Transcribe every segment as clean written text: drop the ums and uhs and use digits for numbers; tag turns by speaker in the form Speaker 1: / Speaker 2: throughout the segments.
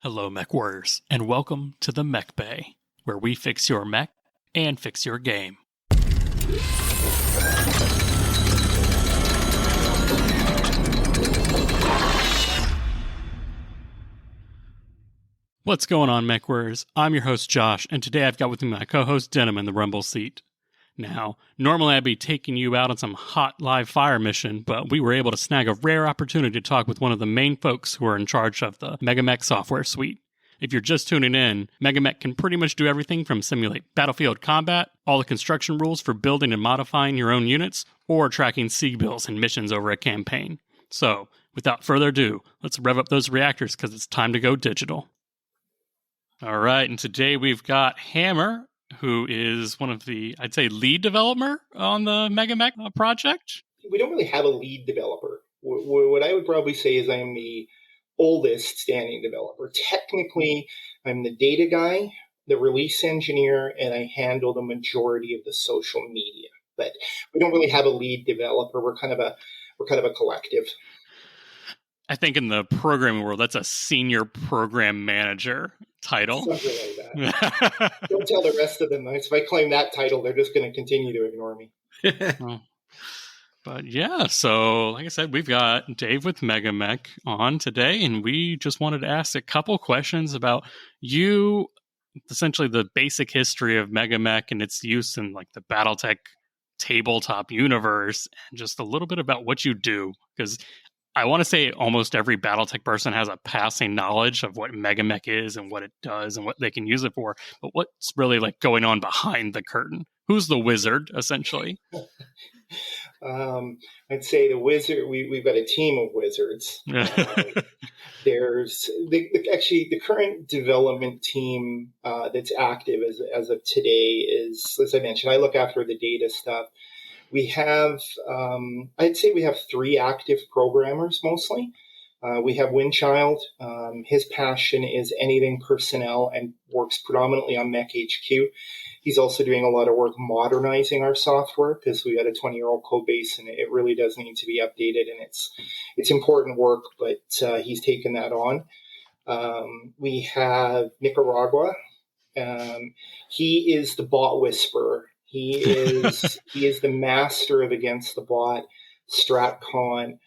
Speaker 1: Hello, Mechwarriors, and welcome to the Mechbay, where we fix your mech and fix your game. What's going on, Mechwarriors? I'm your host, Josh, and today I've got with me my co-host, Denham, in the Rumble seat. Now, normally I'd be taking you out on some hot live fire mission, but we were able to snag a rare opportunity to talk with one of the main folks who are in charge of the MegaMek software suite. If you're just tuning in, MegaMek can pretty much do everything from simulate battlefield combat, all the construction rules for building and modifying your own units, or tracking siege bills and missions over a campaign. So, without further ado, let's rev up those reactors because it's time to go digital. All right, and today we've got Hammer, who is one of the, I'd say, lead developer on the MegaMek project.
Speaker 2: We don't really have a lead developer. What I would probably say is I'm the oldest standing developer. Technically, I'm the data guy, the release engineer, and I handle the majority of the social media. But we don't really have a lead developer. We're kind of a collective.
Speaker 1: I think in the programming world, that's a senior program manager title.
Speaker 2: Something like that. Don't tell the rest of them. If I claim that title, they're just going to continue to ignore me.
Speaker 1: But yeah, so like I said, we've got Dave with MegaMek on today, and we just wanted to ask a couple questions about you, essentially the basic history of MegaMek and its use in like the BattleTech tabletop universe, and just a little bit about what you do, because I want to say almost every BattleTech person has a passing knowledge of what MegaMek is and what it does and what they can use it for. But what's really like going on behind the curtain? Who's the wizard, essentially?
Speaker 2: I'd say the wizard. We've got a team of wizards. There's the current development team that's active as of today is, as I mentioned, I look after the data stuff. We have, I'd say we have 3 active programmers mostly. We have Windchild. His passion is anything personnel and works predominantly on MekHQ. He's also doing a lot of work modernizing our software because we got a 20-year-old code base and it really does need to be updated, and it's important work, but he's taken that on. We have Nicaragua. He is the bot whisperer. He is the master of Against the Bot, StratCon,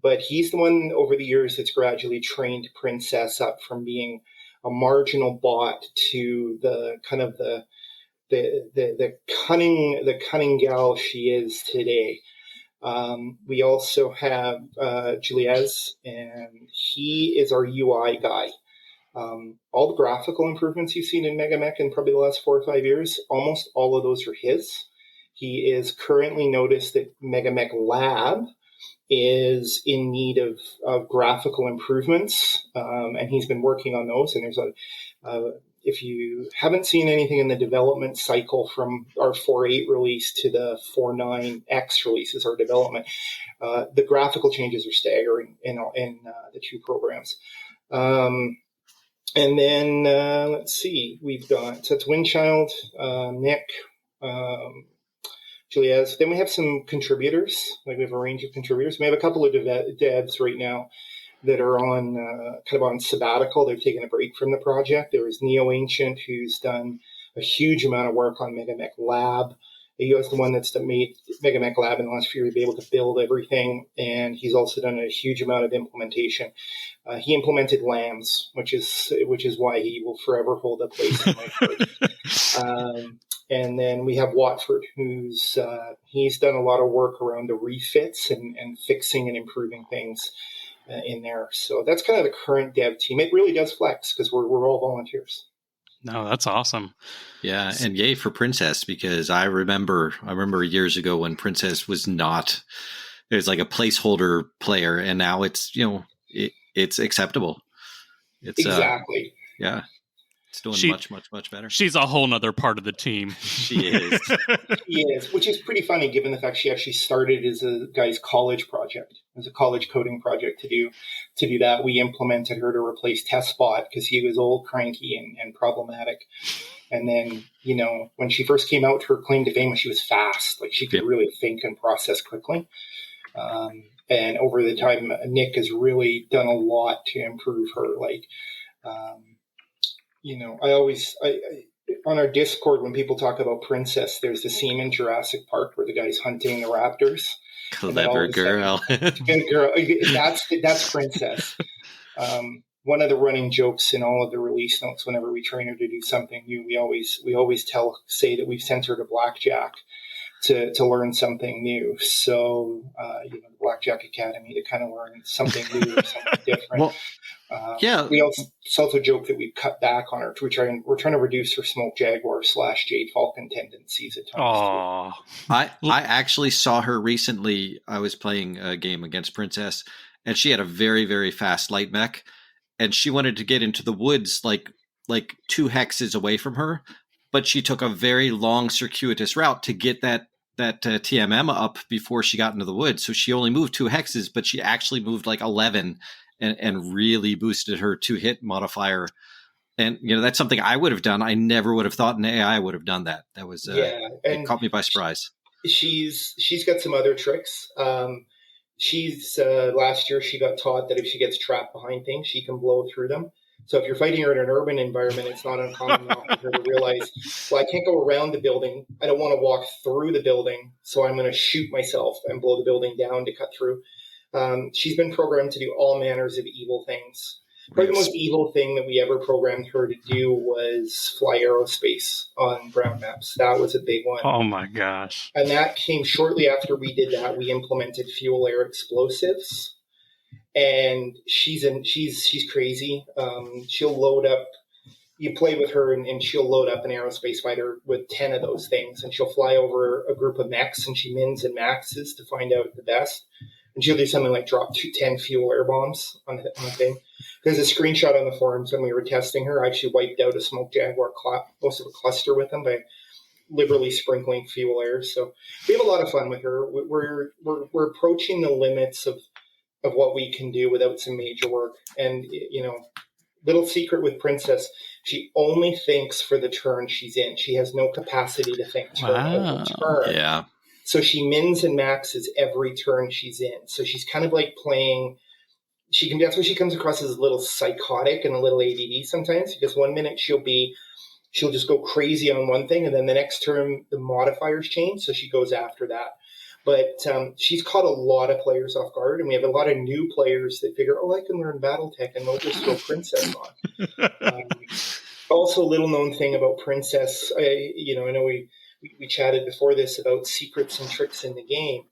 Speaker 2: but he's the one over the years that's gradually trained Princess up from being a marginal bot to the kind of the cunning gal she is today. We also have Juliez, and he is our UI guy. All the graphical improvements you've seen in MegaMek in probably the last 4 or 5 years, almost all of those are his. He is currently noticed that MekLab is in need of graphical improvements, and he's been working on those. And there's if you haven't seen anything in the development cycle from our 4.8 release to the 4.9X releases, our development, the graphical changes are staggering in the 2 programs. And then, let's see, we've got, so it's Windchild, Nick, Juliez. Then we have some contributors, like we have a range of contributors. We have a couple of devs right now that are on, kind of on sabbatical. They're taking a break from the project. There is Neo Ancient, who's done a huge amount of work on MekLab. He was the one that's made MekLab in the last few years to be able to build everything, and he's also done a huge amount of implementation. He implemented LAMs, which is why he will forever hold a place in my heart. And then we have Watford, who's he's done a lot of work around the refits and fixing and improving things in there. So that's kind of the current dev team. It really does flex because we're all volunteers.
Speaker 1: No, that's awesome.
Speaker 3: Yeah, and yay for Princess, because I remember years ago when Princess was not, it was like a placeholder player, and now it's, it's acceptable. It's
Speaker 2: exactly.
Speaker 3: Yeah. It's doing much better.
Speaker 1: She's a whole nother part of the team.
Speaker 3: She is.
Speaker 2: She is, which is pretty funny given the fact she actually started as a guy's college project, as a college coding project to do that. We implemented her to replace TestBot because he was old, cranky, and problematic. And then, when she first came out, her claim to fame was she was fast. Like she could really think and process quickly. And over the time, Nick has really done a lot to improve her. Like On our Discord, when people talk about Princess, there's the scene in Jurassic Park where the guy's hunting the raptors.
Speaker 3: Clever girl.
Speaker 2: Good girl. That's Princess. One of the running jokes in all of the release notes, whenever we train her to do something new, we always say that we've sent her to Blackjack to learn something new. So, the Blackjack Academy to kind of learn something new or something different.
Speaker 3: Well,
Speaker 2: we also joke that we've cut back on her. We're trying to reduce her Smoke Jaguar / Jade Falcon tendencies at times.
Speaker 3: I actually saw her recently. I was playing a game against Princess, and she had a very, very fast light mech, and she wanted to get into the woods like 2 hexes away from her, but she took a very long circuitous route to get that TMM up before she got into the woods. So she only moved 2 hexes, but she actually moved like 11 and really boosted her 2-hit modifier. And, that's something I would have done. I never would have thought an AI would have done that. That was, it caught me by surprise.
Speaker 2: She's got some other tricks. Last year she got taught that if she gets trapped behind things, she can blow through them. So if you're fighting her in an urban environment, it's not uncommon for her to realize, well, I can't go around the building. I don't want to walk through the building, so I'm going to shoot myself and blow the building down to cut through. She's been programmed to do all manners of evil things. Probably the most evil thing that we ever programmed her to do was fly aerospace on ground maps. That was a big one.
Speaker 1: Oh my gosh.
Speaker 2: And that came shortly after we did that. We implemented fuel air explosives. And she's crazy. She'll load up. You play with her, and she'll load up an aerospace fighter with 10 of those things, and she'll fly over a group of mechs, and she mins and maxes to find out the best. And she'll do something like drop 10 fuel air bombs on a thing. There's a screenshot on the forums when we were testing her. I actually wiped out a Smoke Jaguar, most of a cluster with them by liberally sprinkling fuel air. So we have a lot of fun with her. We're approaching the limits of what we can do without some major work. And, little secret with Princess, she only thinks for the turn she's in. She has no capacity to think turn.
Speaker 3: Yeah.
Speaker 2: So she mins and maxes every turn she's in. So she's kind of like playing. That's why she comes across as a little psychotic and a little ADD sometimes, because one minute she'll just go crazy on one thing, and then the next turn the modifiers change, so she goes after that. But she's caught a lot of players off guard, and we have a lot of new players that figure, I can learn Battletech, and they'll just throw Princess on. Also, a little-known thing about Princess, I know we chatted before this about secrets and tricks in the game.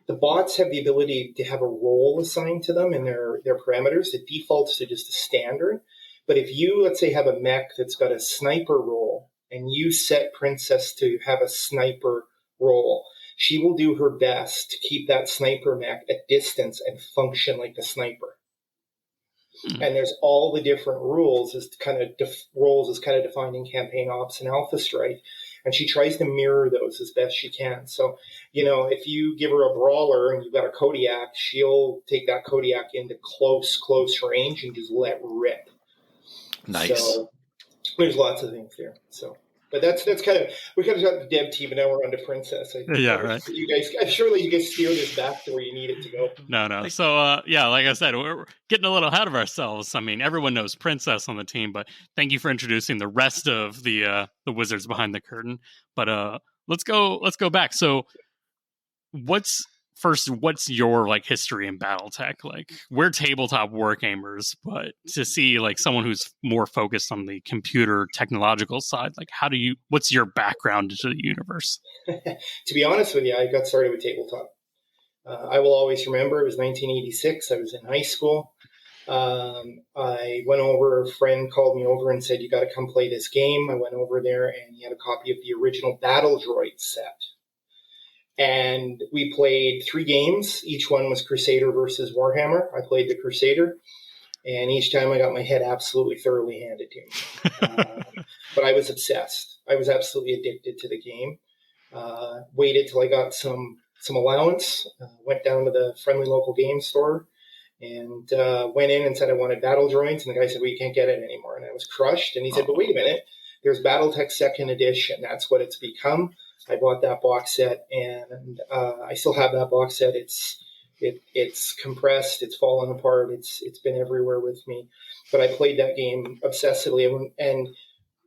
Speaker 2: The bots have the ability to have a role assigned to them in their parameters. It defaults to just a standard. But if you, let's say, have a mech that's got a sniper role, and you set Princess to have a sniper role, she will do her best to keep that sniper mech at distance and function like a sniper. And there's all the different rules as kind of defined in Campaign Ops and Alpha Strike. And she tries to mirror those as best she can. So, if you give her a brawler and you've got a Kodiak, she'll take that Kodiak into close range and just let rip.
Speaker 3: Nice.
Speaker 2: So there's lots of things there. So, but that's kind of, we kind of got the dev team, and now we're on to Princess.
Speaker 1: Right.
Speaker 2: You guys, surely you guys steer this back to where you need it to go.
Speaker 1: No. So, like I said, we're getting a little ahead of ourselves. I mean, everyone knows Princess on the team, but thank you for introducing the rest of the wizards behind the curtain. But let's go back. So, what's your history in Battletech? We're tabletop wargamers, but to see someone who's more focused on the computer technological side, what's your background into the universe?
Speaker 2: To be honest with you, I got started with tabletop. I will always remember it was 1986. I was in high school. I went over, a friend called me over and said, you got to come play this game. I went over there, and he had a copy of the original Battle Droid set. And we played 3 games. Each one was Crusader versus Warhammer. I played the Crusader, and each time I got my head absolutely thoroughly handed to me. But I was obsessed. I was absolutely addicted to the game. Waited till I got some allowance, went down to the friendly local game store, and went in and said I wanted Battle Droids, and the guy said, well, you can't get it anymore. And I was crushed, and he said, but wait a minute, there's Battletech 2nd edition. That's what it's become. I bought that box set, and I still have that box set. It's It's compressed, it's fallen apart, it's been everywhere with me. But I played that game obsessively, and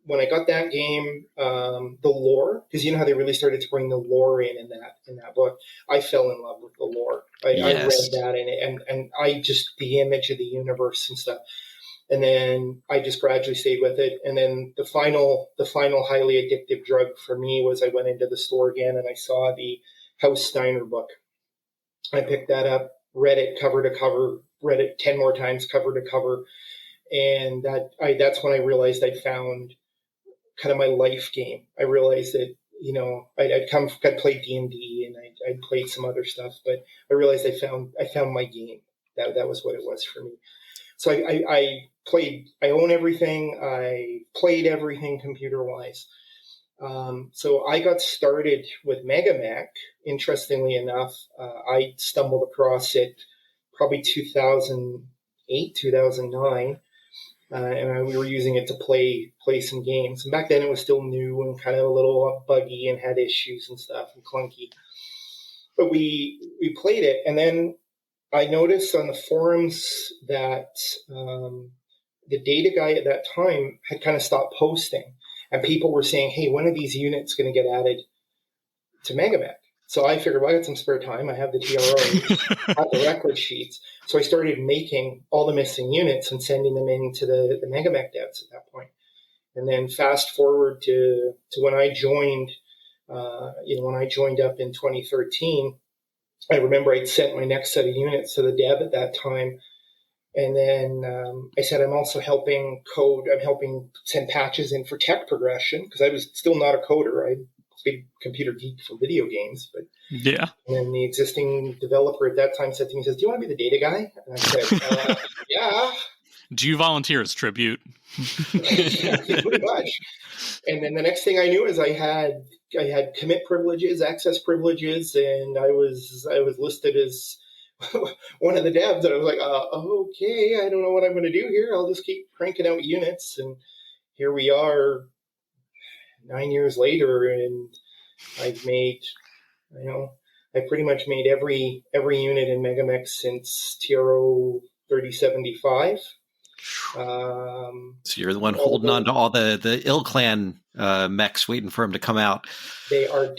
Speaker 2: when I got that game, the lore, because you know how they really started to bring the lore in that book, I fell in love with the lore. I read that and I just, the image of the universe and stuff. And then I just gradually stayed with it. And then the final highly addictive drug for me was I went into the store again and I saw the House Steiner book. I picked that up, read it cover to cover, read it 10 more times cover to cover. And that's when I realized I'd found kind of my life game. I realized that, you know, I'd played D&D and I'd played some other stuff, but I realized I found my game. That was what it was for me. So I own everything. I played everything computer wise. So I got started with MegaMek. Interestingly enough, I stumbled across it probably 2008, 2009. And we were using it to play some games. And back then it was still new and kind of a little buggy and had issues and stuff and clunky. But we played it. And then I noticed on the forums that the data guy at that time had kind of stopped posting. And people were saying, hey, when are these units going to get added to MegaMek? So I figured, well, I got some spare time. I have the TRO, I have the record sheets. So I started making all the missing units and sending them in to the MegaMek devs at that point. And then fast forward to when I joined, when I joined up in 2013, I remember I'd sent my next set of units to the dev at that time. And then I said, I'm also helping code. I'm helping send patches in for tech progression because I was still not a coder. I'm a big computer geek for video games. But
Speaker 1: yeah.
Speaker 2: And then the existing developer at that time said to me, he says, do you want to be the data guy? And I said, yeah.
Speaker 1: Do you volunteer as tribute?
Speaker 2: Yeah, pretty much. And then the next thing I knew is I had commit privileges, access privileges, and I was listed as one of the devs. And I was like, okay, I don't know what I'm going to do here. I'll just keep cranking out units. And here we are 9 years later, and I've made, I pretty much made every unit in MegaMek since TRO 3075.
Speaker 3: So you're the one holding on to all the Ill Clan mechs, waiting for them to come out.
Speaker 2: They are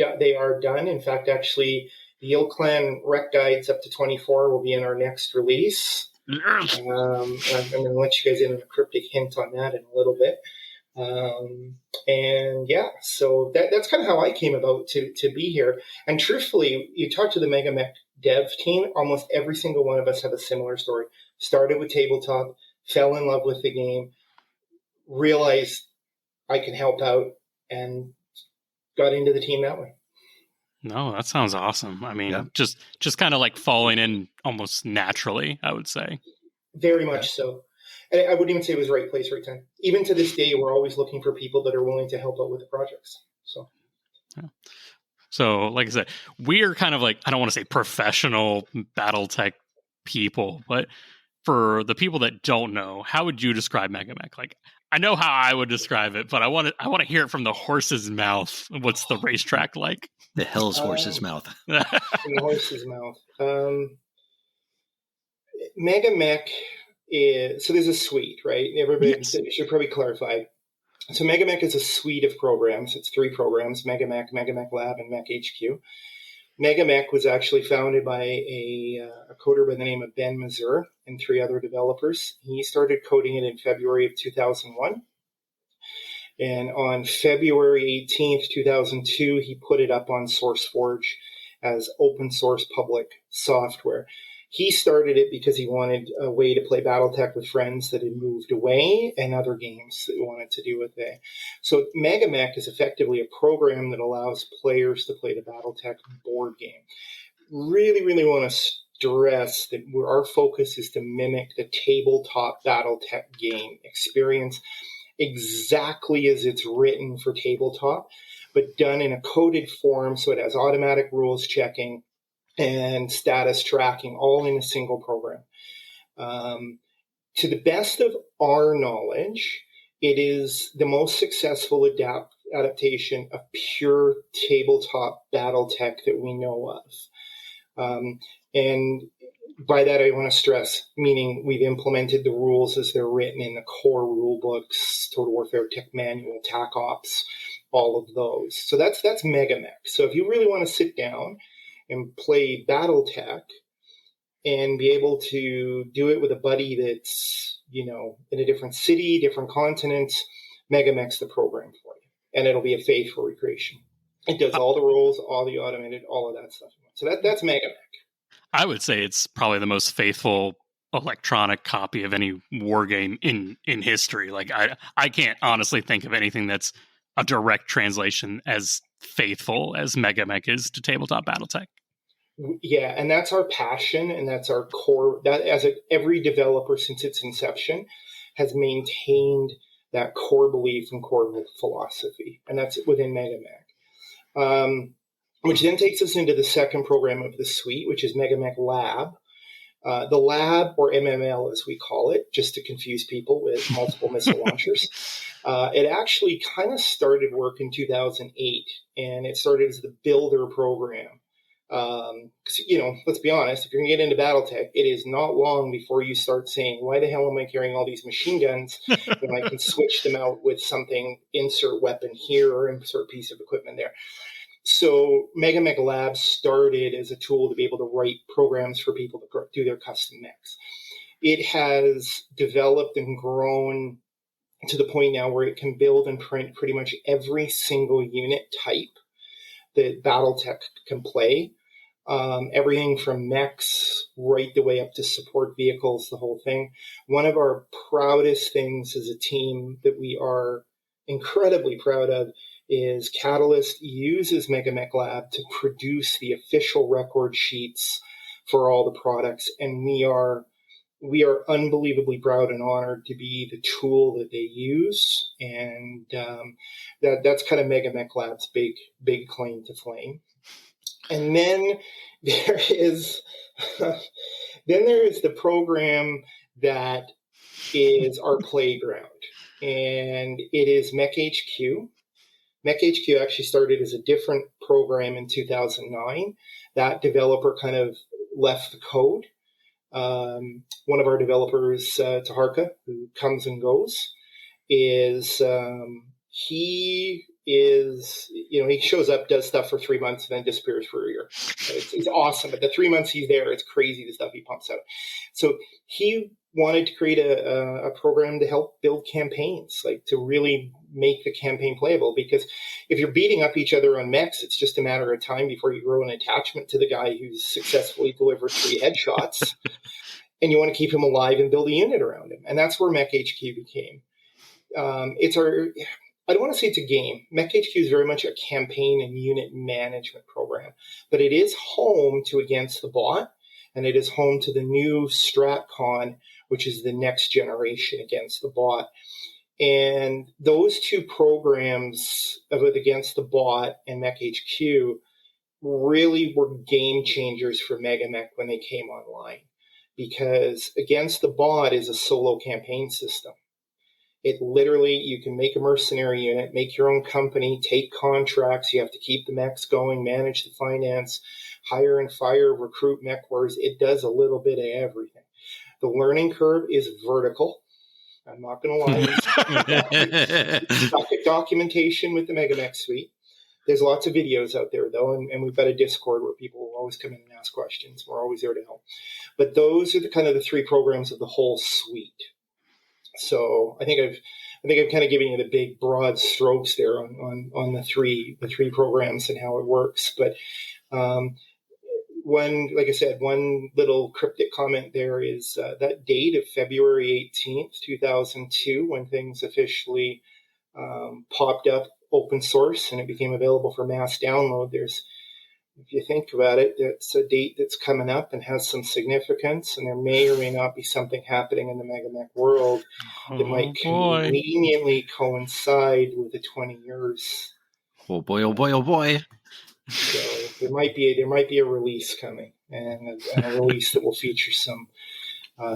Speaker 2: done. In fact, actually, the Ill Clan rec guides up to 24 will be in our next release.
Speaker 1: Yes.
Speaker 2: I'm going to let you guys in on a cryptic hint on that in a little bit. And yeah, so that's kind of how I came about to be here. And truthfully, you talk to the MegaMek dev team, almost every single one of us have a similar story. Started with tabletop, fell in love with the game, realized I could help out, and got into the team that way.
Speaker 1: No, that sounds awesome. I mean, just kind of like falling in almost naturally, I would say.
Speaker 2: Very much so. And I wouldn't even say it was right place, right time. Even to this day, we're always looking for people that are willing to help out with the projects.
Speaker 1: So, like I said, we're kind of like, I don't want to say professional BattleTech people, but for the people that don't know, how would you describe MegaMek? Like, I know how I would describe it, but I want to hear it from the horse's mouth. What's the racetrack like?
Speaker 3: The hell's horse's mouth.
Speaker 2: The horse's mouth. MegaMek is, so there's a suite, right? Everybody should probably clarify. So MegaMek is a suite of programs. It's 3 programs: MegaMek, MekLab, and MekHQ. MegaMek was actually founded by a coder by the name of Ben Mazur and 3 other developers. He started coding it in February of 2001. And on February 18th, 2002, he put it up on SourceForge as open source public software. He started it because he wanted a way to play BattleTech with friends that had moved away and other games that he wanted to do with it. So MegaMek is effectively a program that allows players to play the BattleTech board game. Really, really want to stress that our focus is to mimic the tabletop BattleTech game experience exactly as it's written for tabletop, but done in a coded form so it has automatic rules checking and status tracking all in a single program. To the best of our knowledge, it is the most successful adaptation of pure tabletop BattleTech that we know of. And by that, I want to stress, meaning we've implemented the rules as they're written in the core rule books, Total Warfare Tech Manual, TAC Ops, all of those. So that's MegaMek. So if you really want to sit down and play BattleTech and be able to do it with a buddy that's, in a different city, different continent, MegaMek's the program for you. And it'll be a faithful recreation. It does all the roles, all the automated, all of that stuff. So that's MegaMek.
Speaker 1: I would say it's probably the most faithful electronic copy of any war game in history. Like I can't honestly think of anything that's a direct translation as faithful as MegaMek is to tabletop BattleTech.
Speaker 2: Yeah, and that's our passion, and that's our core. That every developer since its inception has maintained that core belief and core philosophy, and that's within MegaMek. Which then takes us into the second program of the suite, which is MekLab. The lab, or MML as we call it, just to confuse people with multiple missile launchers. It actually kind of started work in 2008, and it started as the builder program. Because, let's be honest, if you're going to get into BattleTech, it is not long before you start saying, why the hell am I carrying all these machine guns when I can switch them out with something, insert weapon here or insert piece of equipment there. So MekLab started as a tool to be able to write programs for people to do their custom mechs. It has developed and grown to the point now where it can build and print pretty much every single unit type that BattleTech can play. Everything from mechs right the way up to support vehicles, the whole thing. One of our proudest things as a team that we are incredibly proud of is Catalyst uses MekLab to produce the official record sheets for all the products, and we are unbelievably proud and honored to be the tool that they use, and that's kind of MekLab's big claim to fame. And then there is the program that is our playground, and it is MekHQ. MekHQ actually started as a different program in 2009. That developer kind of left the code. One of our developers, Taharka, who comes and goes, he shows up, does stuff for 3 months, and then disappears for a year. It's awesome. But the 3 months he's there, it's crazy the stuff he pumps out. So he wanted to create a program to help build campaigns, like to really make the campaign playable. Because if you're beating up each other on mechs, it's just a matter of time before you grow an attachment to the guy who's successfully delivered 3 headshots. And you want to keep him alive and build a unit around him. And that's where MekHQ became. I don't want to say it's a game. MekHQ is very much a campaign and unit management program. But it is home to Against the Bot, and it is home to the new StratCon, which is the next generation Against the Bot. And those two programs of Against the Bot and MekHQ really were game changers for MegaMek when they came online, because Against the Bot is a solo campaign system. It literally, you can make a mercenary unit, make your own company, take contracts. You have to keep the mechs going, manage the finance, hire and fire, recruit Mechwarriors. It does a little bit of everything. The learning curve is vertical. I'm not going to lie. Documentation with the MegaMek suite. There's lots of videos out there, though, and we've got a Discord where people will always come in and ask questions. We're always there to help. But those are the kind of the 3 programs of the whole suite. So I think I've kind of given you the big broad strokes there on the three programs and how it works. But one little cryptic comment there is that date of February 18th, 2002, when things officially popped up open source and it became available for mass download. If you think about it, it's a date that's coming up and has some significance, and there may or may not be something happening in the MegaMek world that might conveniently coincide with the 20 years.
Speaker 3: Oh boy, oh boy, oh boy.
Speaker 2: So there might be a release coming, and a release that will feature some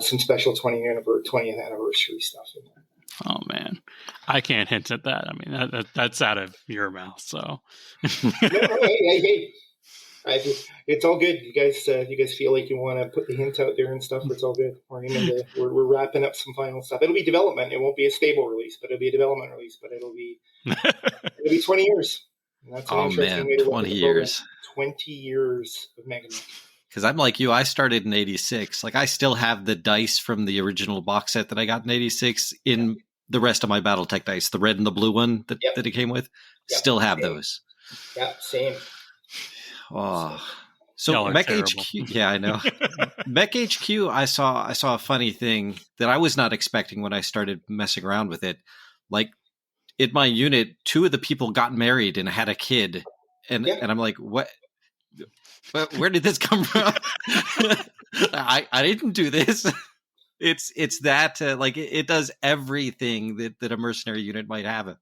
Speaker 2: special 20th anniversary stuff in there.
Speaker 1: Oh man, I can't hint at that. I mean, that's out of your mouth. So
Speaker 2: hey. It's all good. You guys feel like you want to put the hint out there and stuff. It's all good. We're wrapping up some final stuff. It'll be development. It won't be a stable release, but it'll be a development release. But it'll be 20 years. And that's an interesting way to look at the
Speaker 3: 20 years.
Speaker 2: 20 years of MegaMek.
Speaker 3: Because I'm like you, I started in 86. Like I still have the dice from the original box set that I got in 86 in the rest of my BattleTech dice, the red and the blue one that it came with. Still have those.
Speaker 2: Yeah, same.
Speaker 3: Oh, so MekHQ. Yeah, I know. MekHQ. I saw a funny thing that I was not expecting when I started messing around with it. Like in my unit, 2 of the people got married and had a kid, and I'm like, what? Where did this come from? I didn't do this. It's that like it does everything that a mercenary unit might have.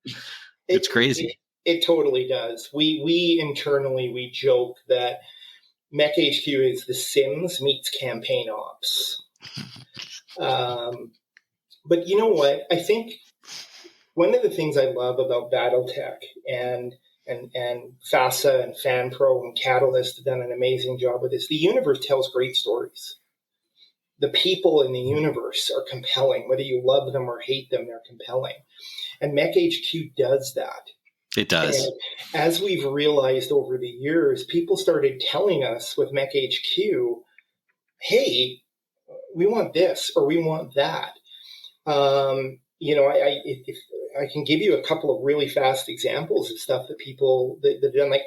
Speaker 3: It's crazy.
Speaker 2: It totally does. We internally joke that MekHQ is The Sims meets campaign ops. But you know what? I think one of the things I love about BattleTech and FASA and FanPro and Catalyst have done an amazing job with this. The universe tells great stories. The people in the universe are compelling. Whether you love them or hate them, they're compelling. And MekHQ does that.
Speaker 3: It does.
Speaker 2: And as we've realized over the years, people started telling us with MekHQ, hey, we want this or we want that. If I can give you a couple of really fast examples of stuff that people that have done. Like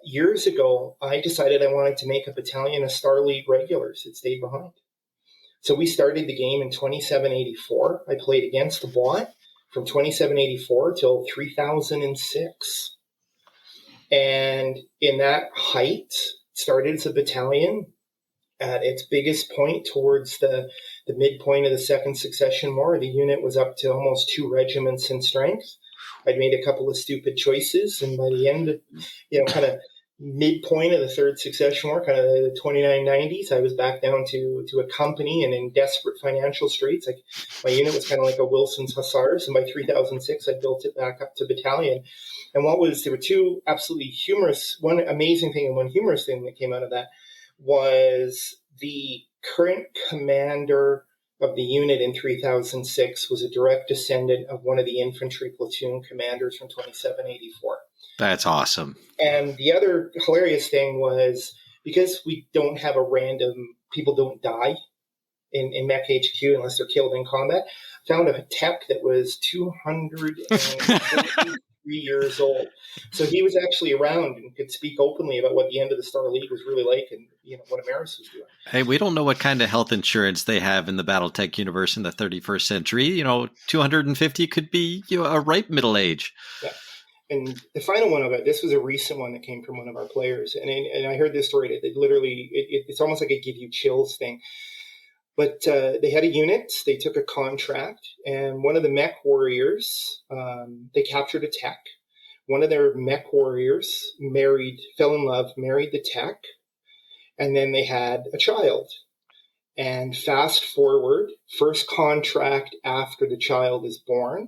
Speaker 2: years ago, I decided I wanted to make a battalion of Star League regulars that stayed behind. So we started the game in 2784. I played against the bot from 2784 till 3006. And in that height, started as a battalion at its biggest point towards the midpoint of the Second Succession War. The unit was up to almost 2 regiments in strength. I'd made a couple of stupid choices, and by the end, kind of midpoint of the Third Succession War, kind of the 2990s, I was back down to a company and in desperate financial straits. Like my unit was kind of like a Wilson's Hussars, and by 3006, I built it back up to battalion. And there were 2 absolutely humorous, one amazing thing and one humorous thing that came out of that was the current commander of the unit in 3006 was a direct descendant of one of the infantry platoon commanders from 2784.
Speaker 3: That's awesome.
Speaker 2: And the other hilarious thing was, because we don't have a random, people don't die in MekHQ unless they're killed in combat, found a tech that was 243 years old. So he was actually around and could speak openly about what the end of the Star League was really like and what Ameris was doing.
Speaker 3: Hey, we don't know what kind of health insurance they have in the BattleTech universe in the 31st century. 250 could be a ripe middle age. Yeah.
Speaker 2: And the final one of it, this was a recent one that came from one of our players. And I heard this story that literally, it's almost like a give you chills thing. But they had a unit, they took a contract, and one of the Mechwarriors, they captured a tech. One of their Mechwarriors fell in love, married the tech, and then they had a child. And fast forward, first contract after the child is born,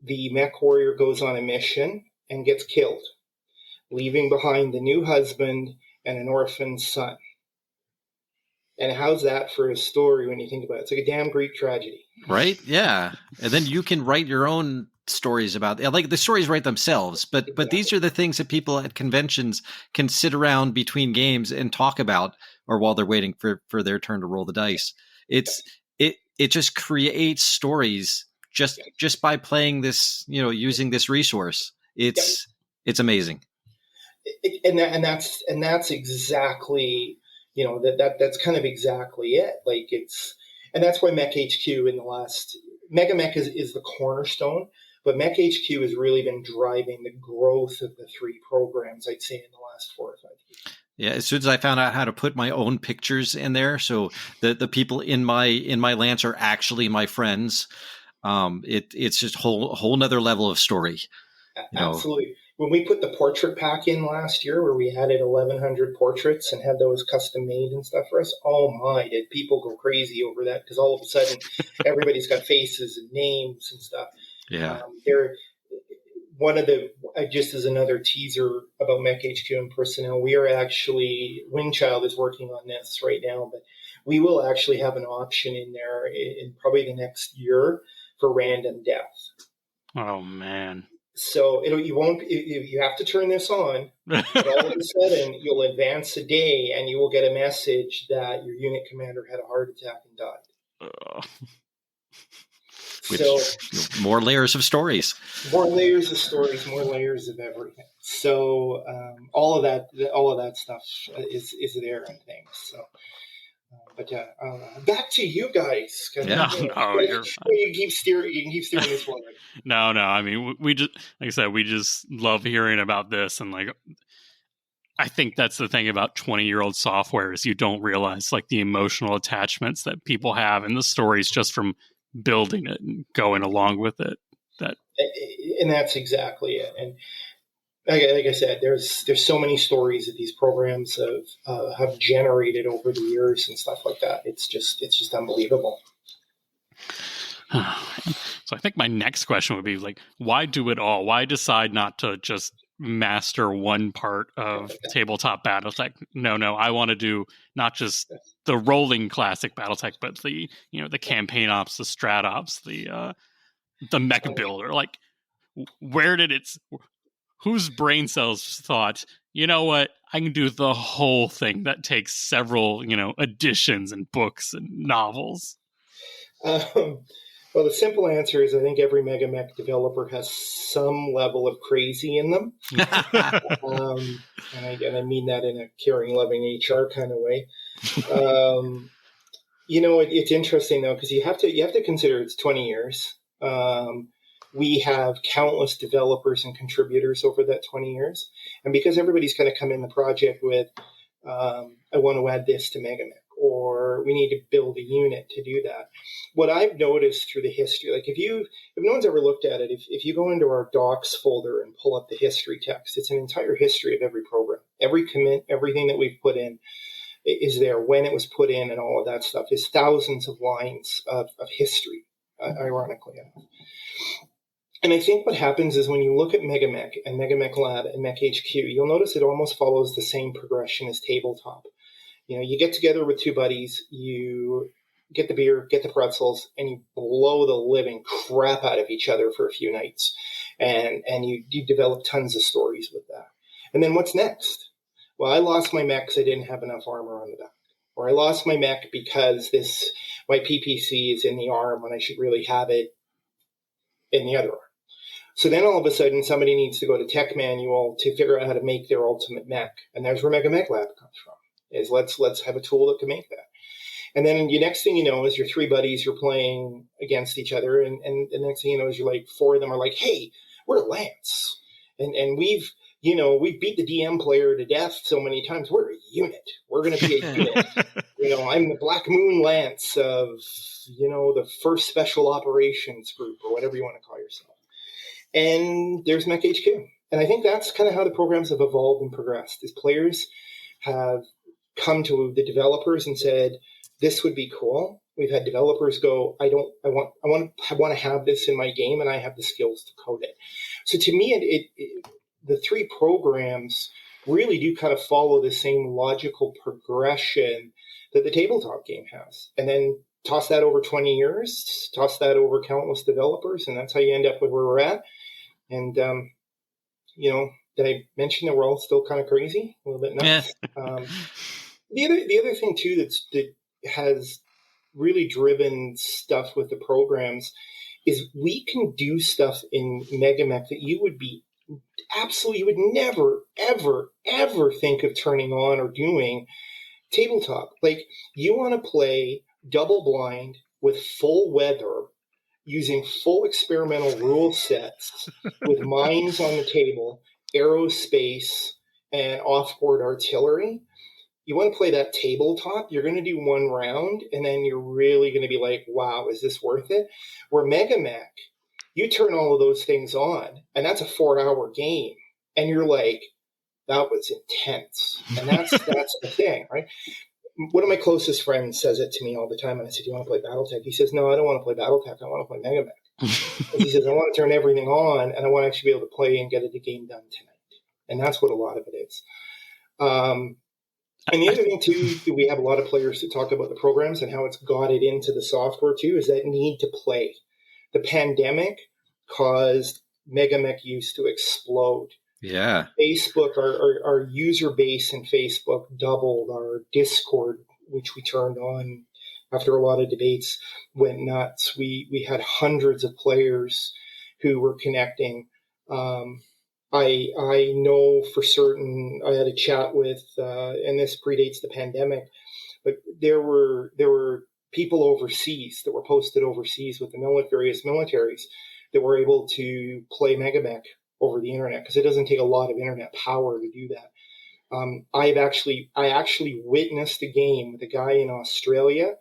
Speaker 2: the Mechwarrior goes on a mission and gets killed, leaving behind the new husband and an orphan son. And how's that for a story when you think about it? It's like a damn Greek tragedy.
Speaker 3: Right? Yeah. And then you can write your own stories about it. Like the stories write themselves, but these are the things that people at conventions can sit around between games and talk about, or while they're waiting for their turn to roll the dice. It just creates stories just by playing this, using this resource. It's amazing.
Speaker 2: And that's exactly, that's kind of exactly it. Like and that's why MekHQ MegaMek is the cornerstone, but MekHQ has really been driving the growth of the 3 programs, I'd say, in the last 4 or 5 years.
Speaker 3: Yeah, as soon as I found out how to put my own pictures in there, so the people in my Lance are actually my friends, it's just a whole nother level of story.
Speaker 2: Absolutely. When we put the portrait pack in last year, where we added 1,100 portraits and had those custom made and stuff for us, oh my, did people go crazy over that? Because all of a sudden, everybody's got faces and names and stuff.
Speaker 3: Yeah.
Speaker 2: just as another teaser about MekHQ and personnel, we are actually, Wingchild is working on this right now, but we will actually have an option in there in probably the next year for random death.
Speaker 1: Oh, man.
Speaker 2: So you have to turn this on, and all of a sudden you'll advance a day and you will get a message that your unit commander had a heart attack and died.
Speaker 3: Which, more layers of stories.
Speaker 2: More layers of stories, more layers of everything. So all of that stuff is there and things. So. But back to you guys.
Speaker 1: You can
Speaker 2: keep steering this one.
Speaker 1: No. I mean, we just, like I said, we just love hearing about this, and like, I think that's the thing about 20-year-old software is you don't realize like the emotional attachments that people have and the stories just from building it and going along with it.
Speaker 2: And that's exactly it. And like I said, there's so many stories that these programs have generated over the years and stuff like that. It's just unbelievable.
Speaker 1: So I think my next question would be like, why do it all? Why decide not to just master one part of tabletop BattleTech? No, I want to do not just the rolling classic BattleTech, but the campaign ops, the strat ops, the mech builder. Like, where did whose brain cells thought, you know what, I can do the whole thing that takes several, editions and books and novels?
Speaker 2: Well, the simple answer is I think every MegaMek developer has some level of crazy in them. And I mean that in a caring, loving HR kind of way. It's interesting, though, because you have to consider it's 20 years. We have countless developers and contributors over that 20 years. And because everybody's kind of come in the project with, I want to add this to MegaMek, or we need to build a unit to do that. What I've noticed through the history, like if no one's ever looked at it, if you go into our docs folder and pull up the history text, it's an entire history of every program. Every commit, everything that we've put in is there, when it was put in, and all of that stuff is thousands of lines of history, ironically enough. And I think what happens is when you look at MegaMek and MekLab and MekHQ, you'll notice it almost follows the same progression as tabletop. You get together with two buddies, you get the beer, get the pretzels, and you blow the living crap out of each other for a few nights. And you develop tons of stories with that. And then what's next? Well, I lost my mech because I didn't have enough armor on the back. Or I lost my mech because my PPC is in the arm when I should really have it in the other arm. So then all of a sudden somebody needs to go to Tech Manual to figure out how to make their ultimate mech. And there's where MegaMek Lab comes from, is let's have a tool that can make that. And then the next thing you know is your three buddies, you're playing against each other. And the next thing you know is you're like, four of them are like, hey, we're a Lance. And we've beat the DM player to death so many times. We're a unit. We're going to be a unit. I'm the Black Moon Lance of, the first Special Operations Group or whatever you want to call yourself. And there's MekHQ. And I think that's kind of how the programs have evolved and progressed, is players have come to the developers and said, this would be cool. We've had developers go, I want to have this in my game, and I have the skills to code it. So to me, the three programs really do kind of follow the same logical progression that the tabletop game has. And then toss that over 20 years, toss that over countless developers, and that's how you end up with where we're at. And, did I mention that we're all still kind of crazy? A little bit nuts? Yeah. The other thing, too, that has really driven stuff with the programs is we can do stuff in MegaMek that you would never, ever, ever think of turning on or doing tabletop. Like, you want to play double blind with full weather using full experimental rule sets with mines on the table, aerospace, and offboard artillery. You want to play that tabletop, you're going to do one round, and then you're really going to be like, wow, is this worth it? Where MegaMek, you turn all of those things on, and that's a 4-hour game. And you're like, that was intense. And that's the thing, right? One of my closest friends says it to me all the time, and I said, do you want to play BattleTech? He says, no, I don't want to play BattleTech. I want to play MegaMek. He says, I want to turn everything on, and I want to actually be able to play and get the game done tonight. And that's what a lot of it is. And the other thing, too, we have a lot of players that talk about the programs and how it's got it into the software, too, is that need to play. The pandemic caused MegaMek use to explode.
Speaker 3: Yeah.
Speaker 2: Facebook, our user base in Facebook doubled. Our Discord, which we turned on after a lot of debates, went nuts. We had hundreds of players who were connecting. I know for certain, I had a chat with, and this predates the pandemic, but there were people overseas that were posted overseas with the various militaries that were able to play MegaMek over the internet, because it doesn't take a lot of internet power to do that. I actually witnessed a game with a guy in Australia,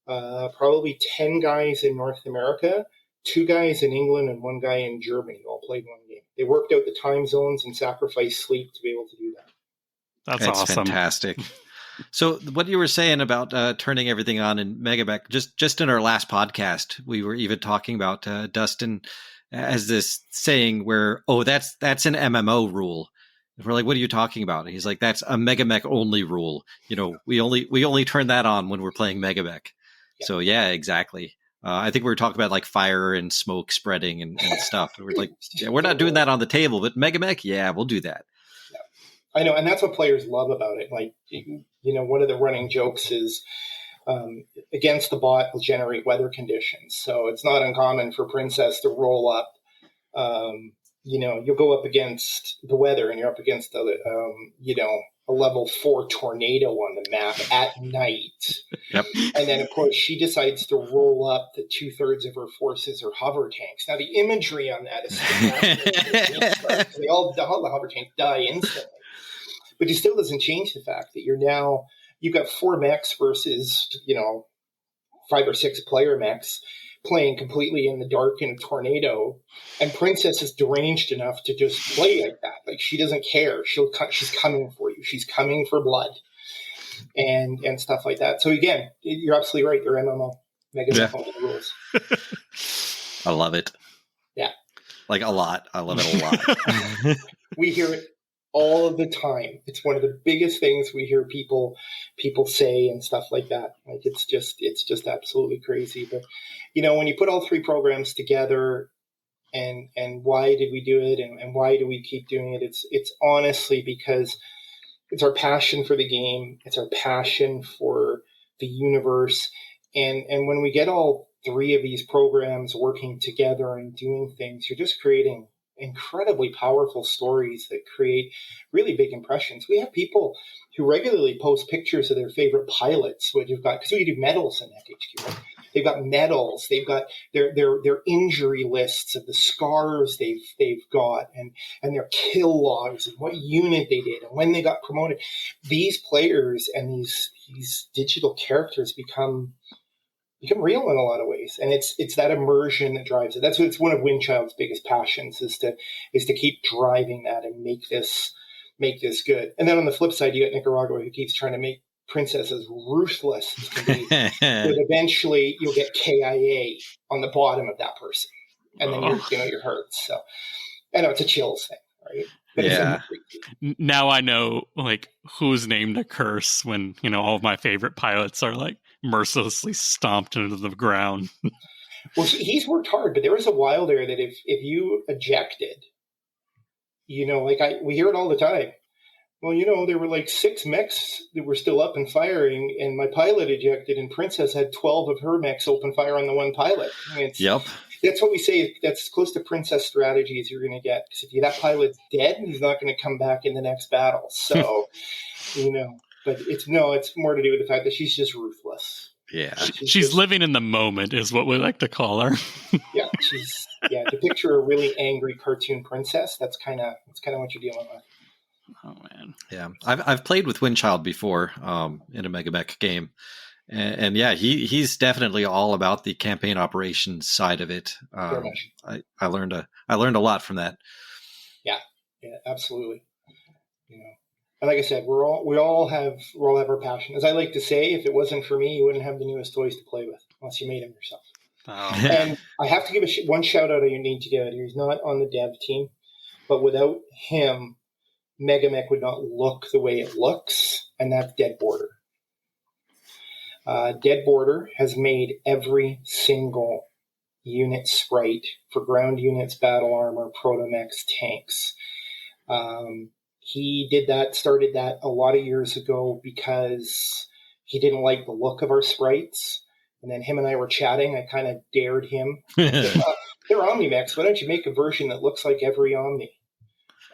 Speaker 2: probably 10 guys in North America, 2 guys in England, and 1 guy in Germany all played one game. They worked out the time zones and sacrificed sleep to be able to do that.
Speaker 1: That's awesome.
Speaker 3: Fantastic. So what you were saying about turning everything on in MegaMek, just in our last podcast, we were even talking about Dustin as this saying where, that's an MMO rule. And we're like, what are you talking about? And he's like, that's a MegaMek only rule. We only turn that on when we're playing MegaMek. Yeah. So yeah, exactly. I think we were talking about like fire and smoke spreading and stuff. We're like, yeah, we're not doing that on the table, but MegaMek, yeah, we'll do that.
Speaker 2: Yeah. I know, and that's what players love about it. Like, one of the running jokes is against the bot will generate weather conditions. So it's not uncommon for Princess to roll up. You'll go up against the weather, and you're up against a level 4 tornado on the map at night.
Speaker 3: Yep.
Speaker 2: And then, of course, she decides to roll up that 2/3 of her forces are hover tanks. Now, the imagery on that is all the hover tanks die instantly. But it still doesn't change the fact that you've got 4 mechs versus, 5 or 6 player mechs playing completely in the dark in a tornado, and Princess is deranged enough to just play like that. Like, she doesn't care. She's coming for you. She's coming for blood and stuff like that. So again, you're absolutely right. They're MMO. MegaMek rules.
Speaker 3: I love it.
Speaker 2: Yeah.
Speaker 3: Like a lot. I love it a lot.
Speaker 2: We hear it all of the time. It's one of the biggest things we hear people say and stuff like that. Like, it's just absolutely crazy. But when you put all 3 programs together, and why did we do it, and why do we keep doing it? It's honestly because it's our passion for the game. It's our passion for the universe. And when we get all 3 of these programs working together and doing things, you're just creating incredibly powerful stories that create really big impressions. We have people who regularly post pictures of their favorite pilots, what you've got, because we do medals in MekHQ. Right? They've got medals, they've got their injury lists of the scars they've got, and their kill logs and what unit they did and when they got promoted. These players and these digital characters become real in a lot of ways, and it's that immersion that drives it. It's one of Windchild's biggest passions is to keep driving that and make this good. And then on the flip side, you got Nicaragua, who keeps trying to make Princess as ruthless as can be, but eventually you'll get KIA on the bottom of that person, and then you're hurt. So I know it's a chills thing, right? But
Speaker 3: yeah.
Speaker 1: Now I know like who's named a curse when all of my favorite pilots are like mercilessly stomped into the ground.
Speaker 2: Well, he's worked hard, but there was a while there that if you ejected, we hear it all the time. Well, there were like 6 mechs that were still up and firing, and my pilot ejected, and Princess had 12 of her mechs open fire on the one pilot.
Speaker 3: Yep.
Speaker 2: That's what we say. That's as close to Princess strategy as you're going to get. Because if that pilot's dead, he's not going to come back in the next battle. So, but it's more to do with the fact that she's just ruthless.
Speaker 3: Yeah.
Speaker 1: She's living in the moment is what we like to call her.
Speaker 2: To picture a really angry cartoon princess, that's kind of what you're dealing with.
Speaker 1: Oh man.
Speaker 3: Yeah. I've played with Windchild before in a MegaMek game. And yeah, he's definitely all about the campaign operations side of it. I learned a lot from that. Yeah,
Speaker 2: absolutely. And like I said, we all have our passion. As I like to say, if it wasn't for me, you wouldn't have the newest toys to play with unless you made them yourself. And I have to give one shout out I need to give. He's not on the dev team, but without him, MegaMek would not look the way it looks, and that's Dead Border. Dead Border has made every single unit sprite for ground units, battle armor, protomechs, tanks. He started that a lot of years ago because he didn't like the look of our sprites. And then him and I were chatting. I kind of dared him. Said, they're OmniMechs. Why don't you make a version that looks like every Omni?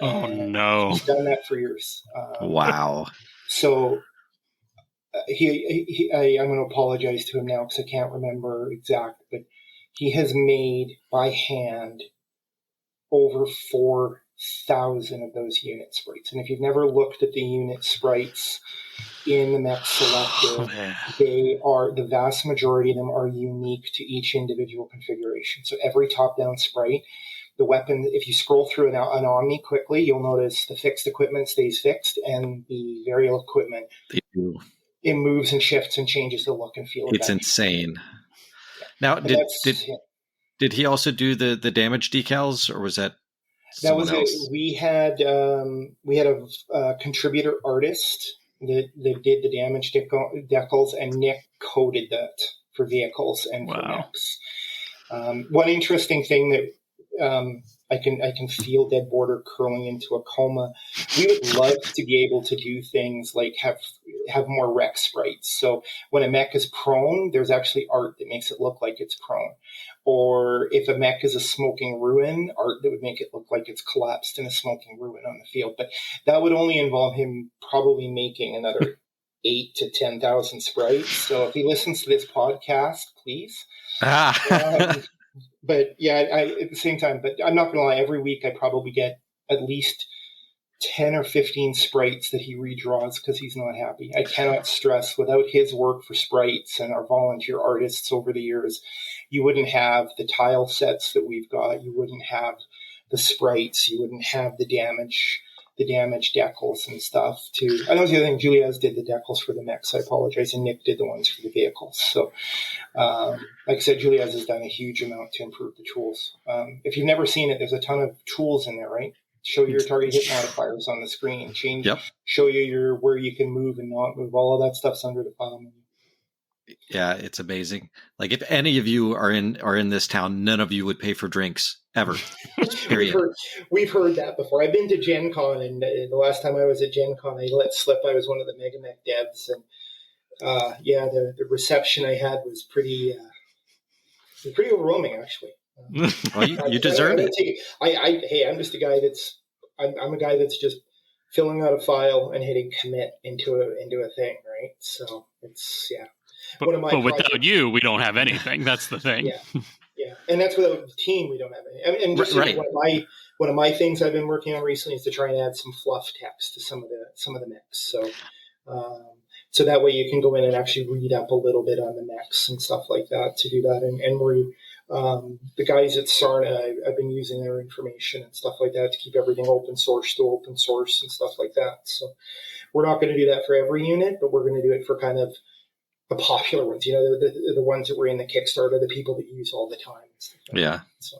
Speaker 1: No.
Speaker 2: He's done that for years.
Speaker 3: Wow.
Speaker 2: So I'm going to apologize to him now because I can't remember exact, but he has made by hand over 4,000 of those unit sprites. And if you've never looked at the unit sprites in the Mech Selector, the vast majority of them are unique to each individual configuration. So every top-down sprite, the weapon, if you scroll through an Omni quickly, you'll notice the fixed equipment stays fixed and the variable equipment, it moves and shifts and changes the look and feel.
Speaker 3: It's insane. Now, did he also do the damage decals, or was that someone else?
Speaker 2: We had a contributor artist that did the damage decals, and Nick coded that for vehicles and for mechs. One interesting thing that I can feel Dead Border curling into a coma. We would love to be able to do things like have more wreck sprites. So when a mech is prone, there's actually art that makes it look like it's prone. Or if a mech is a smoking ruin, art that would make it look like it's collapsed in a smoking ruin on the field. But that would only involve him probably making another 8,000 to 10,000 sprites. So if he listens to this podcast, please. But yeah, at the same time, but I'm not going to lie, every week I probably get at least 10 or 15 sprites that he redraws because he's not happy. I cannot stress, without his work for sprites and our volunteer artists over the years, you wouldn't have the tile sets that we've got. You wouldn't have the sprites. You wouldn't have the damage decals and stuff too. I know the other thing, Julia's did the decals for the mechs. I apologize. And Nick did the ones for the vehicles. So, like I said, Julia's has done a huge amount to improve the tools. If you've never seen it, there's a ton of tools in there, right? Show your target hit modifiers on the screen, show you where you can move and not move. All of that stuff's under the file menu.
Speaker 3: Yeah, it's amazing. Like if any of you are in this town, none of you would pay for drinks ever. Period.
Speaker 2: We've heard that before. I've been to Gen Con, and the last time I was at Gen Con, I let slip I was one of the MegaMek devs, and the reception I had was pretty overwhelming, actually.
Speaker 3: Well, you deserve it.
Speaker 2: I'm just a guy I'm a guy that's just filling out a file and hitting commit into a thing, right? So it's
Speaker 1: But without you, we don't have anything. That's the thing.
Speaker 2: Yeah, and that's without the team. We don't have any. And just right. One of my things I've been working on recently is to try and add some fluff text to some of the mechs. So that way you can go in and actually read up a little bit on the mechs and stuff like that to do that. And we're the guys at Sarna, I've been using their information and stuff like that to keep everything open source to open source and stuff like that. So we're not going to do that for every unit, but we're going to do it for kind of the popular ones, the ones that were in the Kickstarter, the people that use all the time. And stuff like that. So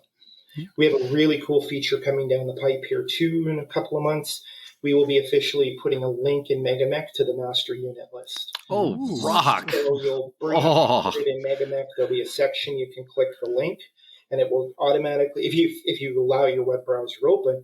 Speaker 2: we have a really cool feature coming down the pipe here too in a couple of months. We will be officially putting a link in MegaMek to the master unit list.
Speaker 3: Oh, rock!
Speaker 2: So you'll bring it in MegaMek. There'll be a section you can click the link, and it will automatically, if you allow your web browser open,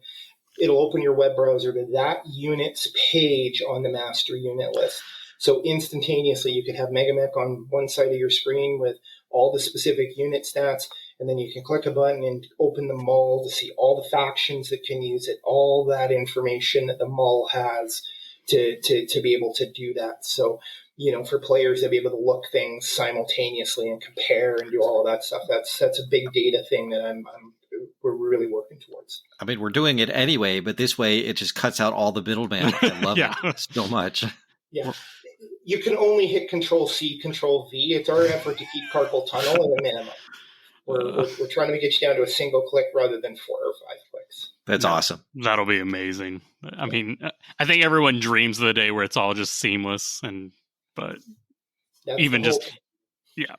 Speaker 2: it'll open your web browser to that unit's page on the master unit list. So instantaneously, you can have MegaMek on one side of your screen with all the specific unit stats, and then you can click a button and open the mall to see all the factions that can use it, all that information that the mall has to be able to do that. So, for players to be able to look things simultaneously and compare and do all of that stuff, that's a big data thing that we're really working towards.
Speaker 3: I mean, we're doing it anyway, but this way it just cuts out all the middleman. I love it so much.
Speaker 2: Yeah. You can only hit Control-C, Control-V. It's our effort to keep carpal tunnel at a minimum. We're trying to get you down to a single click rather than 4 or 5 clicks.
Speaker 3: That's awesome.
Speaker 1: That'll be amazing. I mean, I think everyone dreams of the day where it's all just seamless, but that's even just Yeah.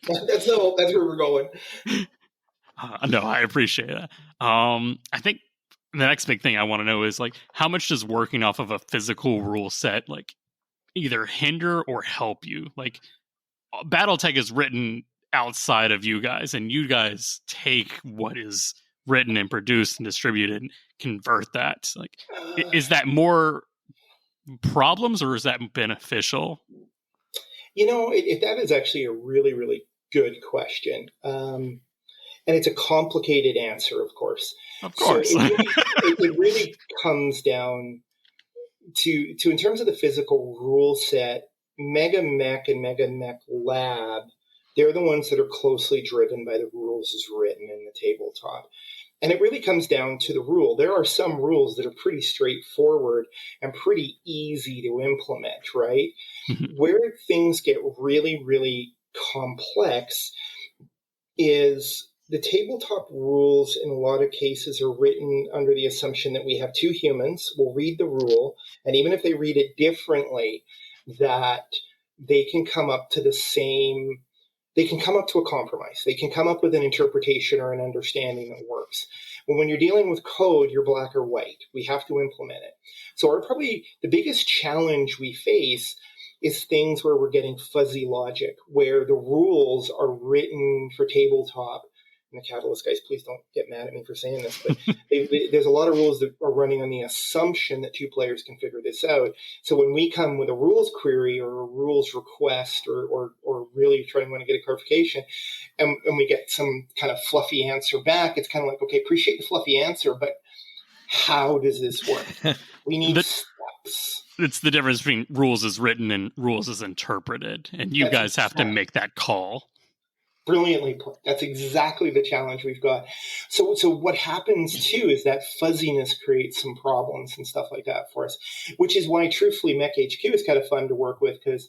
Speaker 2: That's where we're going.
Speaker 1: No, I appreciate that. I think the next big thing I want to know is like, how much does working off of a physical rule set like either hinder or help you? Like, BattleTech is written outside of you guys, and you guys take what is written and produced and distributed and convert that. Like, is that more problems or is that beneficial?
Speaker 2: That is actually a really, really good question. And it's a complicated answer, of course.
Speaker 3: Of course.
Speaker 2: So it really comes down to, in terms of the physical rule set, MegaMek and MekLab, they're the ones that are closely driven by the rules as written in the tabletop. And it really comes down to the rule. There are some rules that are pretty straightforward and pretty easy to implement, right? Where things get really, really complex is the tabletop rules in a lot of cases are written under the assumption that we have two humans will read the rule, and even if they read it differently, that they can come up to a compromise. They can come up with an interpretation or an understanding that works. But when you're dealing with code, you're black or white. We have to implement it. So probably the biggest challenge we face is things where we're getting fuzzy logic, where the rules are written for tabletop. And the Catalyst guys, please don't get mad at me for saying this, but there's a lot of rules that are running on the assumption that two players can figure this out. So when we come with a rules query or a rules request or really want to get a clarification, and we get some kind of fluffy answer back, it's kind of like, okay, appreciate the fluffy answer, but how does this work? We need steps.
Speaker 1: It's the difference between rules as written and rules as interpreted, and you guys have to make that call.
Speaker 2: Brilliantly put. That's exactly the challenge we've got. So what happens too is that fuzziness creates some problems and stuff like that for us, which is why truthfully MekHQ is kind of fun to work with, because